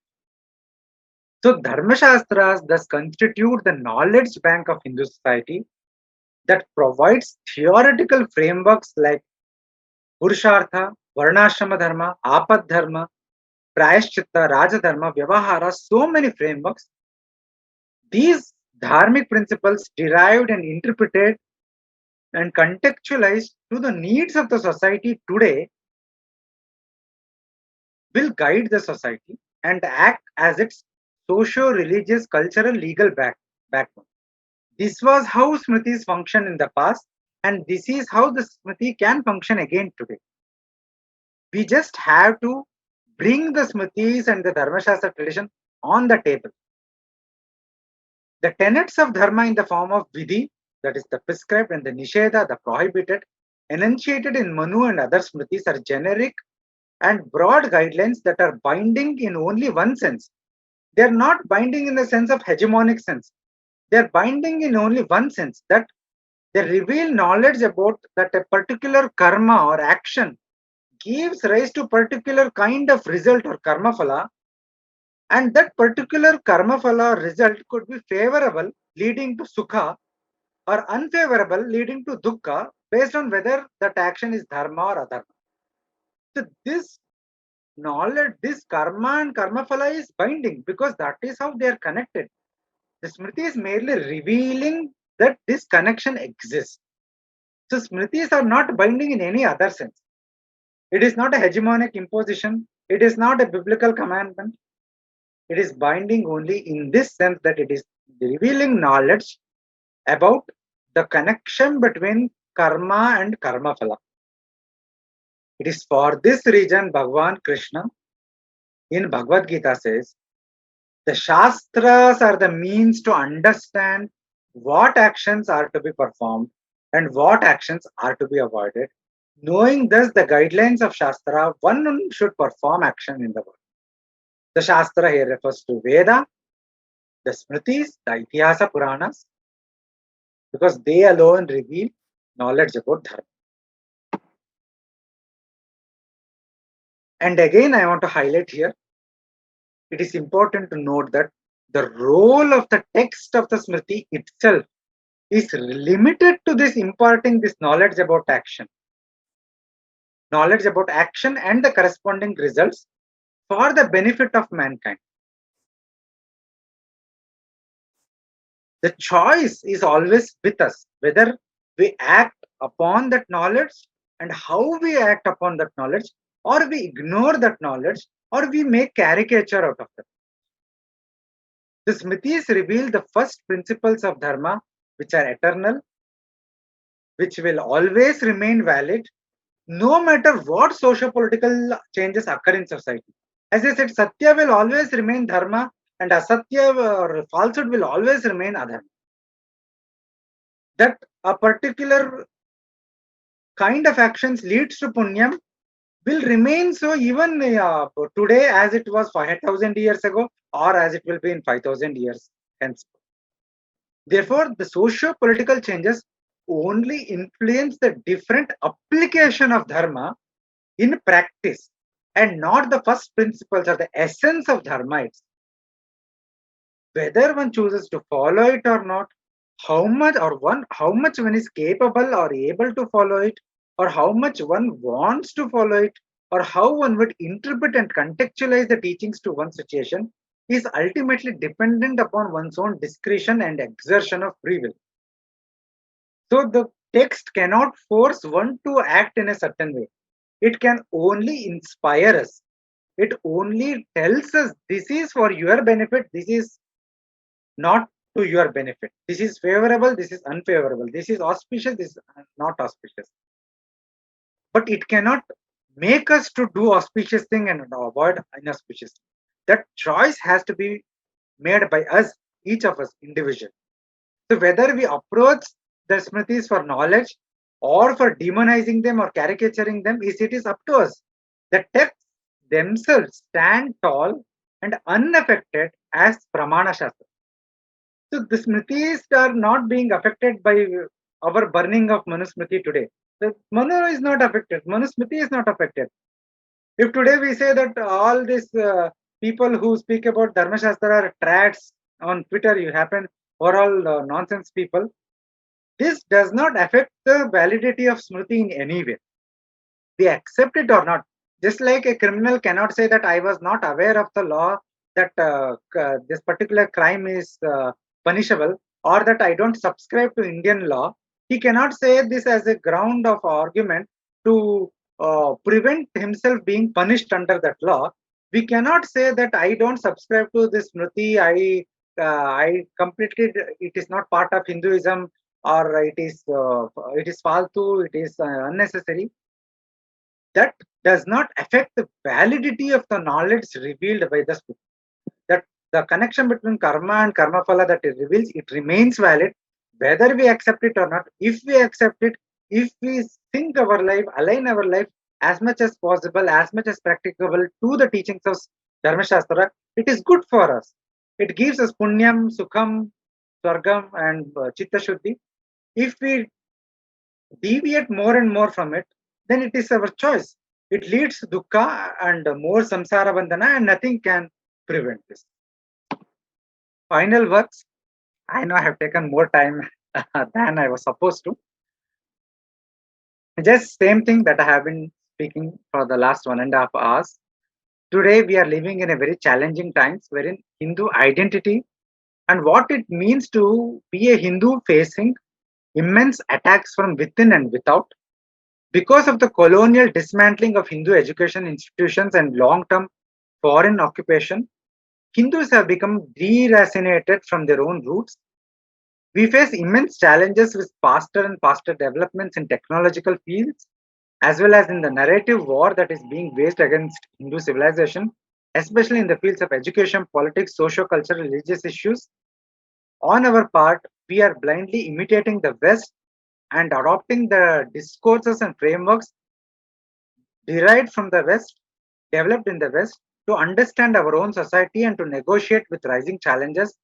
[SPEAKER 1] So Dharmashastras thus constitute the knowledge bank of Hindu society that provides theoretical frameworks like Purushartha, Varnashrama Dharma, Apad Dharma, Prayashchitta, Raja Dharma, Vyavahara, so many frameworks. These dharmic principles derived and interpreted and contextualized to the needs of the society today will guide the society and act as its socio-religious, cultural, legal backbone. This was how Smritis functioned in the past, and this is how the Smriti can function again today. We just have to bring the Smritis and the Dharmashastra tradition on the table. The tenets of Dharma in the form of Vidhi, that is the prescribed, and the Nisheda, the prohibited, enunciated in Manu and other Smritis are generic and broad guidelines that are binding in only one sense. They are not binding in the sense of hegemonic sense. They are binding in only one sense, that they reveal knowledge about that a particular karma or action gives rise to particular kind of result or karma phala, and that particular karma phala result could be favorable leading to sukha or unfavorable leading to dukkha based on whether that action is dharma or adharma. So this knowledge, this karma and karma phala is binding because that is how they are connected. The Smriti is merely revealing that this connection exists. So Smritis are not binding in any other sense. It is not a hegemonic imposition. It is not a biblical commandment. It is binding only in this sense that it is revealing knowledge about the connection between karma and karma phala. It is for this reason Bhagavan Krishna in Bhagavad Gita says, the Shastras are the means to understand what actions are to be performed and what actions are to be avoided. Knowing thus the guidelines of Shastra, one should perform action in the world. The Shastra here refers to Veda, the Smritis, the Itihasa Puranas, because they alone reveal knowledge about Dharma. And again, I want to highlight here, it is important to note that the role of the text of the Smriti itself is limited to this imparting this knowledge about action and the corresponding results for the benefit of mankind. The choice is always with us, whether we act upon that knowledge and how we act upon that knowledge, or we ignore that knowledge, or we make caricature out of that. The Smritis reveal the first principles of Dharma, which are eternal, which will always remain valid, no matter what socio-political changes occur in society. As I said, Satya will always remain Dharma, and Asatya or falsehood will always remain Adharma. That a particular kind of actions leads to Punyam will remain so even today as it was 5,000 years ago, or as it will be in 5,000 years hence. Therefore, the socio-political changes only influence the different application of Dharma in practice, and not the first principles or the essence of Dharma itself. Whether one chooses to follow it or not, how much one is capable or able to follow it, or how much one wants to follow it, or how one would interpret and contextualize the teachings to one situation is ultimately dependent upon one's own discretion and exertion of free will. So the text cannot force one to act in a certain way. It can only inspire us. It only tells us this is for your benefit, this is not to your benefit. This is favorable, this is unfavorable. This is auspicious, this is not auspicious. But it cannot make us to do auspicious thing and avoid inauspicious. That choice has to be made by us, each of us individually. So whether we approach the Smritis for knowledge or for demonizing them or caricaturing them, it is up to us. The texts themselves stand tall and unaffected as Pramana Shastra. So the Smritis are not being affected by our burning of Manusmriti today. The Manu is not affected. Manusmriti is not affected. If today we say that all these people who speak about Dharmashastra are trats on Twitter, you happen, or all nonsense people, this does not affect the validity of Smriti in any way. We accept it or not. Just like a criminal cannot say that I was not aware of the law that this particular crime is punishable, or that I don't subscribe to Indian law, he cannot say this as a ground of argument to prevent himself being punished under that law. We cannot say that I don't subscribe to this Smriti, I completely, it is not part of Hinduism, or it is faltu, it is unnecessary. That does not affect the validity of the knowledge revealed by the Smriti. That the connection between karma and karma phala that it reveals, it remains valid, whether we accept it or not. If we accept it, if we think our life, align our life as much as possible, as much as practicable to the teachings of Dharmashastra, it is good for us. It gives us punyam, sukham, swargam, and chitta shuddhi. If we deviate more and more from it, then it is our choice. It leads to dukkha and more samsara bandhana, and nothing can prevent this. Final words. I know I have taken more time than I was supposed to. Just same thing that I have been speaking for the last 1.5 hours. Today we are living in a very challenging times wherein Hindu identity and what it means to be a Hindu facing immense attacks from within and without. Because of the colonial dismantling of Hindu education institutions and long-term foreign occupation, Hindus have become deracinated from their own roots. We face immense challenges with faster and faster developments in technological fields, as well as in the narrative war that is being waged against Hindu civilization, especially in the fields of education, politics, socio-cultural, religious issues. On our part, we are blindly imitating the West and adopting the discourses and frameworks derived from the West, developed in the West, to understand our own society and to negotiate with rising challenges.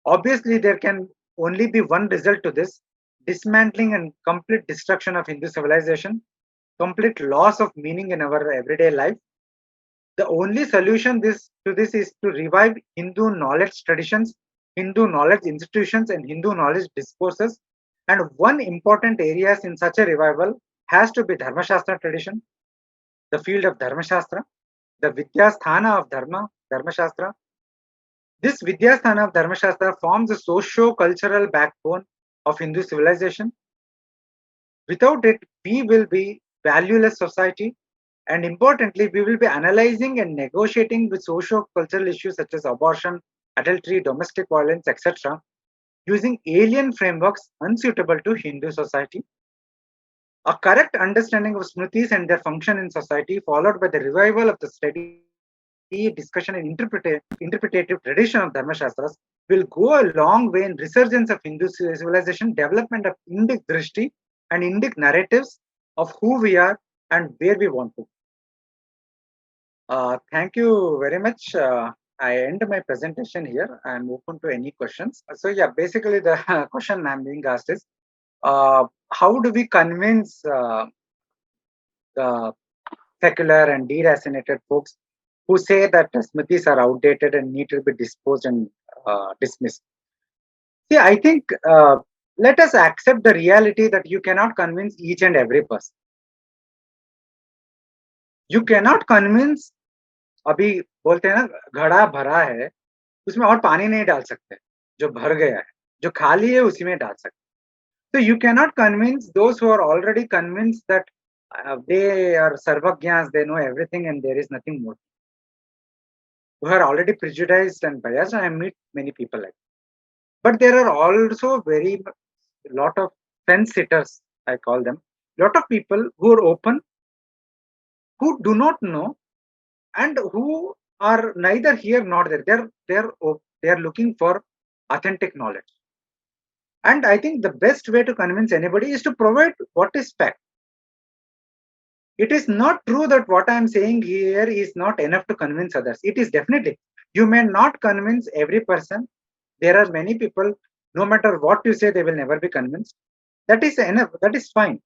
[SPEAKER 1] Obviously, there can only be one result to this: dismantling and complete destruction of Hindu civilization, complete loss of meaning in our everyday life. The only solution to this is to revive Hindu knowledge traditions, Hindu knowledge institutions, and Hindu knowledge discourses. And one important areas in such a revival has to be Dharmashastra tradition, the field of Dharmashastra, the Vidyasthana of Dharmashastra. This Vidyasthana of Dharmashastra forms the socio-cultural backbone of Hindu civilization. Without it, we will be valueless society, and importantly, we will be analyzing and negotiating with socio-cultural issues such as abortion, adultery, domestic violence, etc., using alien frameworks unsuitable to Hindu society. A correct understanding of Smritis and their function in society, followed by the revival of the steady discussion and interpretative tradition of Dharmashastras, will go a long way in resurgence of Hindu civilization, development of Indic drishti and Indic narratives of who we are and where we want to. Thank you very much. I end my presentation here. I am open to any questions. So yeah, basically the question I am being asked is, how do we convince the secular and deracinated folks who say that Smritis are outdated and need to be disposed and dismissed? See, I think let us accept the reality that you cannot convince each and every person. You cannot convince, अभी बोलते हैं ना घड़ा भरा है उसमें और पानी नहीं डाल सकते, जो भर गया है, जो खाली है उसी में डाल सकते. So you cannot convince those who are already convinced that they are sarvagnyas, they know everything and there is nothing more. Who are already prejudiced and biased. I meet many people like that. But there are also very lot of fence sitters, I call them. Lot of people who are open, who do not know, and who are neither here nor there. They are looking for authentic knowledge. And I think the best way to convince anybody is to provide what is fact. It is not true that what I am saying here is not enough to convince others. It is definitely. You may not convince every person. There are many people, no matter what you say, they will never be convinced. That is enough. That is fine.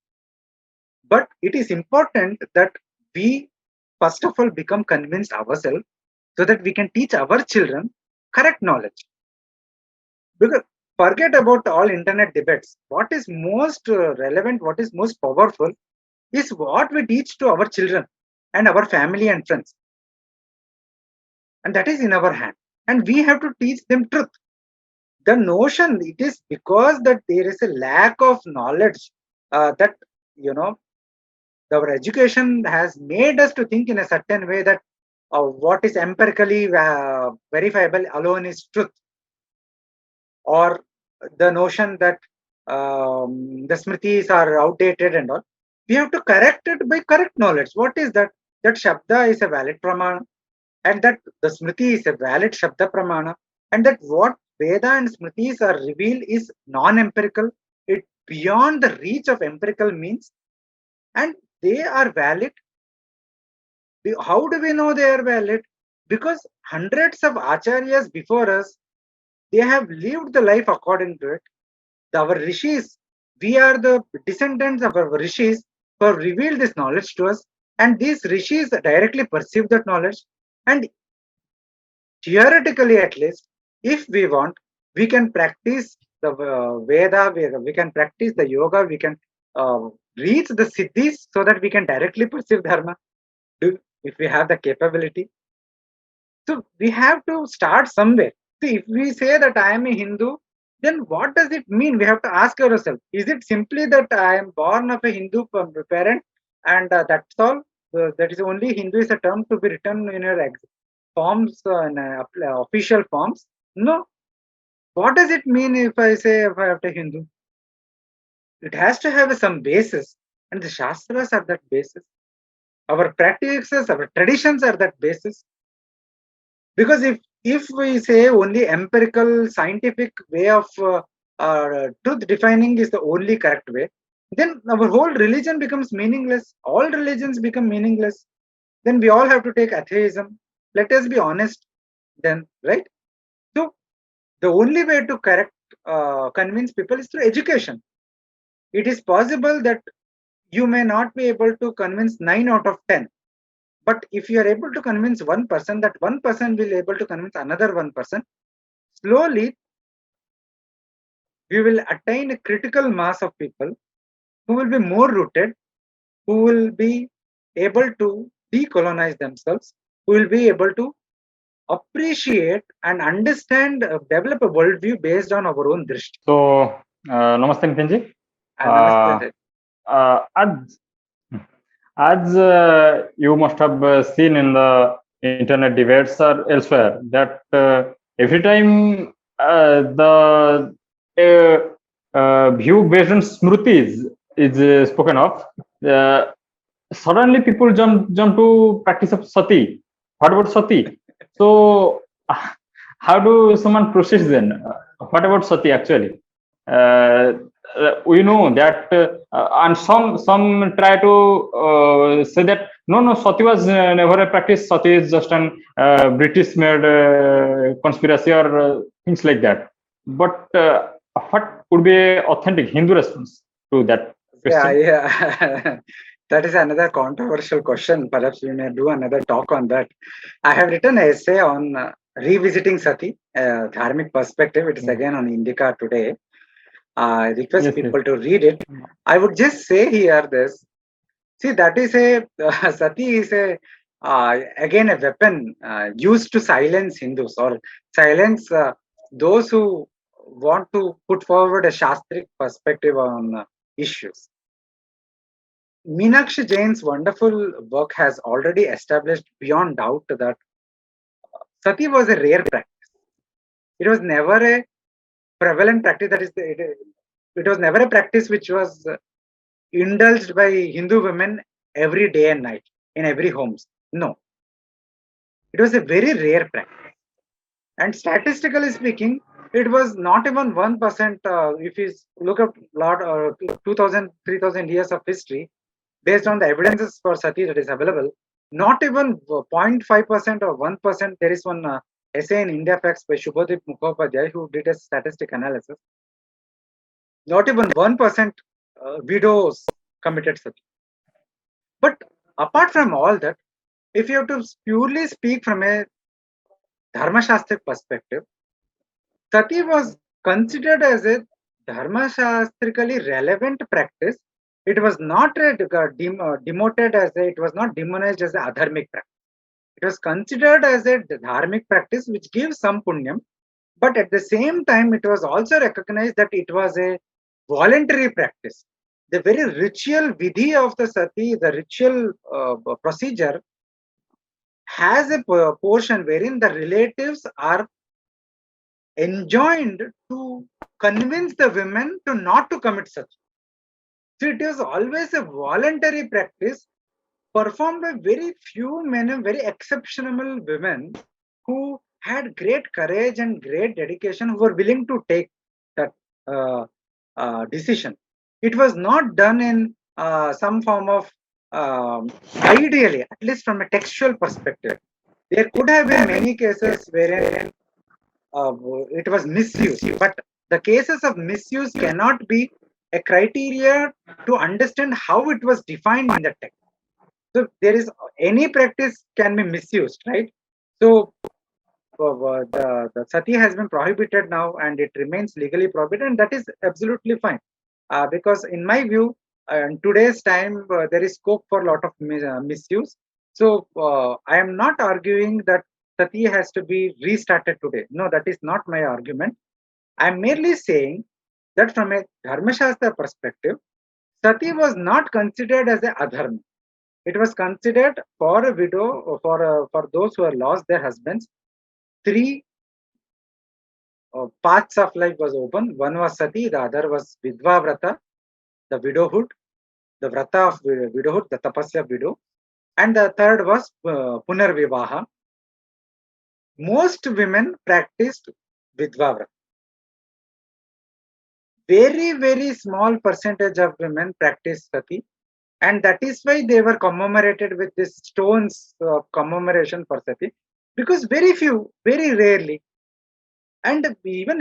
[SPEAKER 1] But it is important that we, first of all, become convinced ourselves so that we can teach our children correct knowledge. Because forget about all internet debates. What is most relevant, what is most powerful is what we teach to our children and our family and friends. And that is in our hand. And we have to teach them truth. The notion, it is because that there is a lack of knowledge that, our education has made us to think in a certain way that what is empirically verifiable alone is truth, or the notion that the Smritis are outdated and all. We have to correct it by correct knowledge. What is that? That Shabda is a valid Pramana, and that the Smriti is a valid Shabda Pramana, and that what Veda and Smritis are revealed is non-empirical. It beyond the reach of empirical means, and they are valid. How do we know they are valid? Because hundreds of acharyas before us, they have lived the life according to it. Our rishis, we are the descendants of our rishis who have revealed this knowledge to us, and these rishis directly perceive that knowledge. And theoretically, at least, if we want, we can practice the Veda, we can practice the yoga, we can reach the siddhis so that we can directly perceive Dharma if we have the capability. So we have to start somewhere. See, if we say that I am a Hindu, then what does it mean? We have to ask ourselves: is it simply that I am born of a Hindu parent, and that's all? That is only Hindu is a term to be written in your forms, in official forms. No. What does it mean if I say if I have a Hindu? It has to have some basis, and the Shastras are that basis. Our practices, our traditions are that basis. Because if we say only empirical scientific way of truth defining is the only correct way, then our whole religion becomes meaningless. All religions become meaningless. Then we all have to take atheism. Let us be honest then, right? So the only way to convince people is through education. It is possible that you may not be able to convince 9 out of 10. But if you are able to convince one person, that one person will able to convince another one person, slowly we will attain a critical mass of people who will be more rooted, who will be able to decolonize themselves, who will be able to appreciate and understand, develop a worldview based on our own drishti.
[SPEAKER 2] So, Namaste Nithinji.
[SPEAKER 1] Namaste.
[SPEAKER 2] As you must have seen in the internet debates or elsewhere, that every time the view based on Smritis is spoken of, suddenly people jump to practice of sati. What about sati? So, how do someone proceed then? What about sati actually? We know that, and some try to say that no, sati was never a practice. Sati is just an British-made conspiracy or things like that. But what would be authentic Hindu response to that question?
[SPEAKER 1] Yeah. That is another controversial question. Perhaps we may do another talk on that. I have written an essay on revisiting Sati, Dharmic perspective. It is again on Indica today. I request people to read it. I would just say here this. See, that is Sati is again a weapon used to silence Hindus or silence those who want to put forward a Shastric perspective on issues. Meenakshi Jain's wonderful work has already established beyond doubt that Sati was a rare practice. It was never a prevalent practice. That is, it was never a practice which was indulged by Hindu women every day and night in every homes. No. It was a very rare practice. And statistically speaking, it was not even 1%. If you look at 2,000, 3,000 years of history, based on the evidences for sati that is available, not even 0.5% or 1%. There is one essay in India Facts by Shubhodip Mukhopadhyay who did a statistic analysis. Not even 1% widows committed sati. But apart from all that, if you have to purely speak from a Dharmasastra perspective, sati was considered as a Dharmashastrically relevant practice. It was not demoted as it was not demonized as a adharmic practice. It was considered as a dharmic practice which gives some punyam, but at the same time, it was also recognized that it was a voluntary practice. The very ritual vidhi of the sati, the ritual procedure, has a portion wherein the relatives are enjoined to convince the women to not to commit such. So it is always a voluntary practice performed by very few men and very exceptional women who had great courage and great dedication, who were willing to take that decision. It was not done in some form of ideally, at least from a textual perspective. There could have been many cases wherein uh, it was misused, but the cases of misuse cannot be a criteria to understand how it was defined in the text. So there is any practice can be misused, right? So the sati has been prohibited now, and it remains legally prohibited, and that is absolutely fine. Because in my view, in today's time, there is scope for a lot of misuse. So I am not arguing that sati has to be restarted today. No, that is not my argument. I am merely saying that from a Dharmashastra perspective, sati was not considered as a adharma. It was considered for a widow, for those who have lost their husbands. Three paths of life was open. One was sati, the other was vidva vrata, the widowhood, the vrata of widowhood, the tapasya widow, and the third was punarvivaha. Most women practiced vidva vrata. Very small percentage of women practiced sati, and that is why they were commemorated with this stones commemoration for sati, because very few, very rarely. And even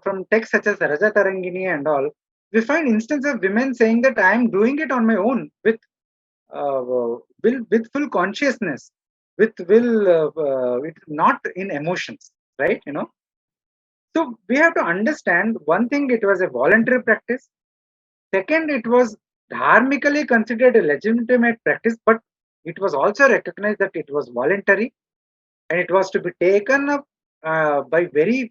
[SPEAKER 1] from texts such as Rajatarangini and all, we find instances of women saying that I am doing it on my own with full consciousness, with will, not in emotions, right? So we have to understand one thing: it was a voluntary practice. Second, it was dharmically considered a legitimate practice, but it was also recognized that it was voluntary and it was to be taken up by very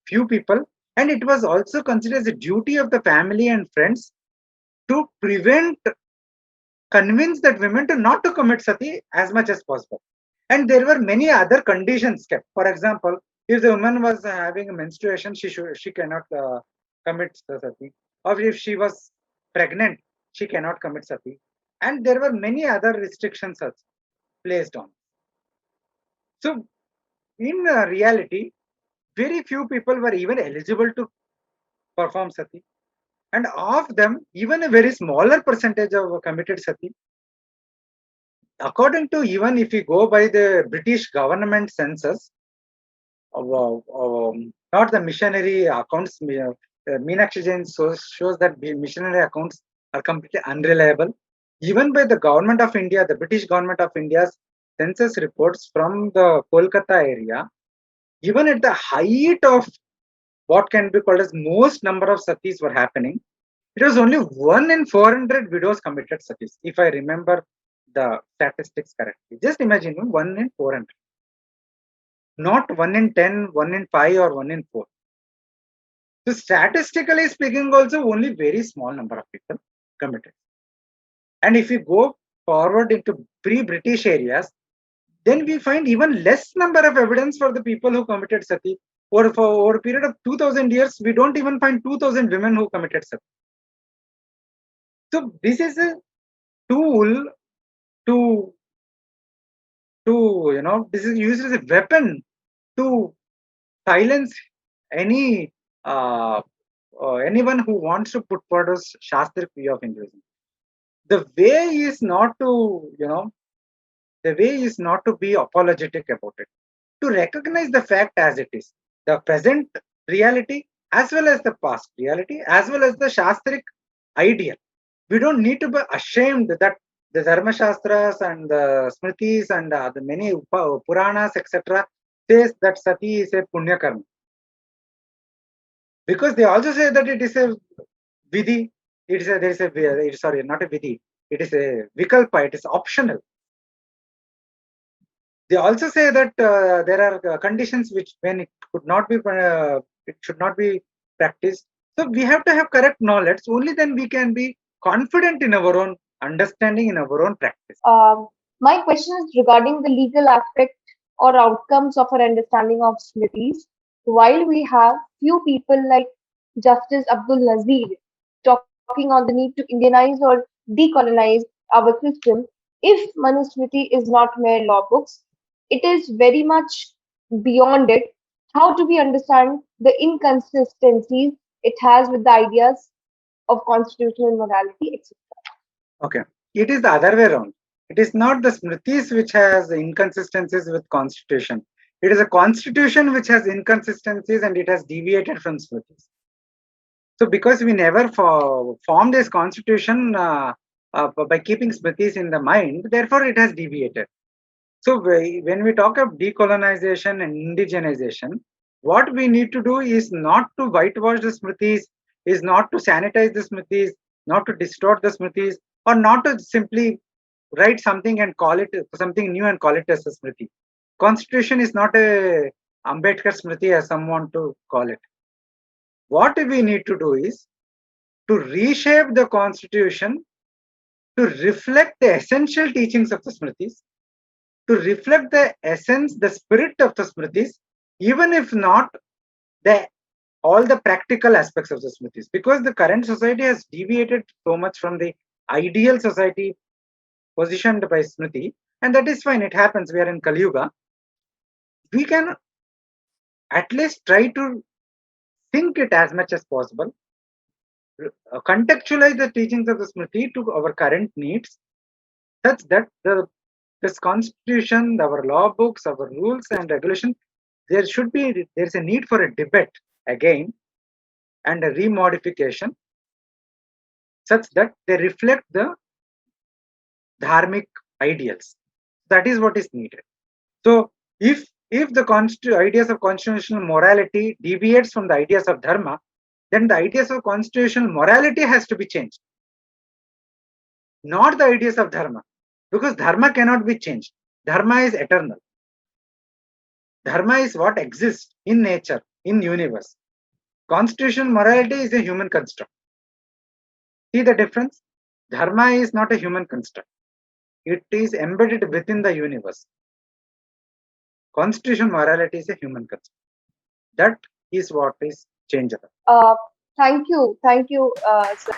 [SPEAKER 1] few people, and it was also considered as a duty of the family and friends to convince that women to not to commit sati as much as possible. And there were many other conditions kept. For example, if the woman was having a menstruation, she cannot commit sati, or if she was pregnant, she cannot commit sati, and there were many other restrictions placed on. So in reality, very few people were even eligible to perform sati, and of them, even a very smaller percentage of committed sati. According to, even if we go by the British government census, not the missionary accounts, Meenakshi Jain shows that the missionary accounts are completely unreliable. Even by the government of India, the British government of India's census reports from the Kolkata area, even at the height of what can be called as most number of satis were happening, it was only 1 in 400 widows committed satis, if I remember the statistics correctly. Just imagine 1 in 400, not 1 in 10, 1 in 5, or 1 in 4. So statistically speaking, also only very small number of people committed. And if we go forward into pre-British areas, then we find even less number of evidence for the people who committed sati. Or for over a period of 2000 years, we don't even find 2000 women who committed sati. So this is a tool to this is used as a weapon to silence any anyone who wants to put forward a shastric view of Hinduism. The way is not to the way is not to be apologetic about it, to recognize the fact as it is, the present reality as well as the past reality as well as the shastric ideal. We don't need to be ashamed that the Dharmashastras and the Smritis and the many Puranas, etc., says that sati is a punya karma. Because they also say that it is a vidhi, sorry, not a vidhi, it is a vikalpa, it is optional. They also say that there are conditions which when it should not be practiced. So we have to have correct knowledge. Only then we can be confident in our own understanding, in our own practice.
[SPEAKER 3] My question is regarding the legal aspect or outcomes of our understanding of Smritis. While we have few people like Justice Abdul Nazir talking on the need to Indianize or decolonize our system, if Manusmriti is not mere law books, it is very much beyond it. How do we understand the inconsistencies it has with the ideas of constitutional morality, etc.?
[SPEAKER 1] Okay. It is the other way around. It is not the Smritis which has inconsistencies with constitution. It is a constitution which has inconsistencies and it has deviated from Smritis. So because we never formed this constitution by keeping Smritis in the mind, therefore it has deviated. So when we talk of decolonization and indigenization, what we need to do is not to whitewash the Smritis, is not to sanitize the Smritis, not to distort the Smritis, or not to simply write something and call it something new and call it as a Smriti. Constitution is not a Ambedkar Smriti as some want to call it. What we need to do is to reshape the constitution to reflect the essential teachings of the Smritis, to reflect the essence, the spirit of the Smritis, even if not the all the practical aspects of the Smritis, because the current society has deviated so much from the ideal society positioned by Smriti, and that is fine. It happens. We are in Kali Yuga. We can at least try to think it as much as possible, contextualize the teachings of the Smriti to our current needs, such that this constitution, our law books, our rules and regulations, there's a need for a debate again and a remodification such that they reflect the dharmic ideals. That is what is needed. So if the ideas of constitutional morality deviates from the ideas of dharma, then the ideas of constitutional morality has to be changed, not the ideas of dharma, because dharma cannot be changed. Dharma is eternal. Dharma is what exists in nature, in universe. Constitutional morality is a human construct. See the difference? Dharma is not a human construct. It is embedded within the universe. Constitutional morality is a human construct. That is what is changeable.
[SPEAKER 3] Thank you, sir.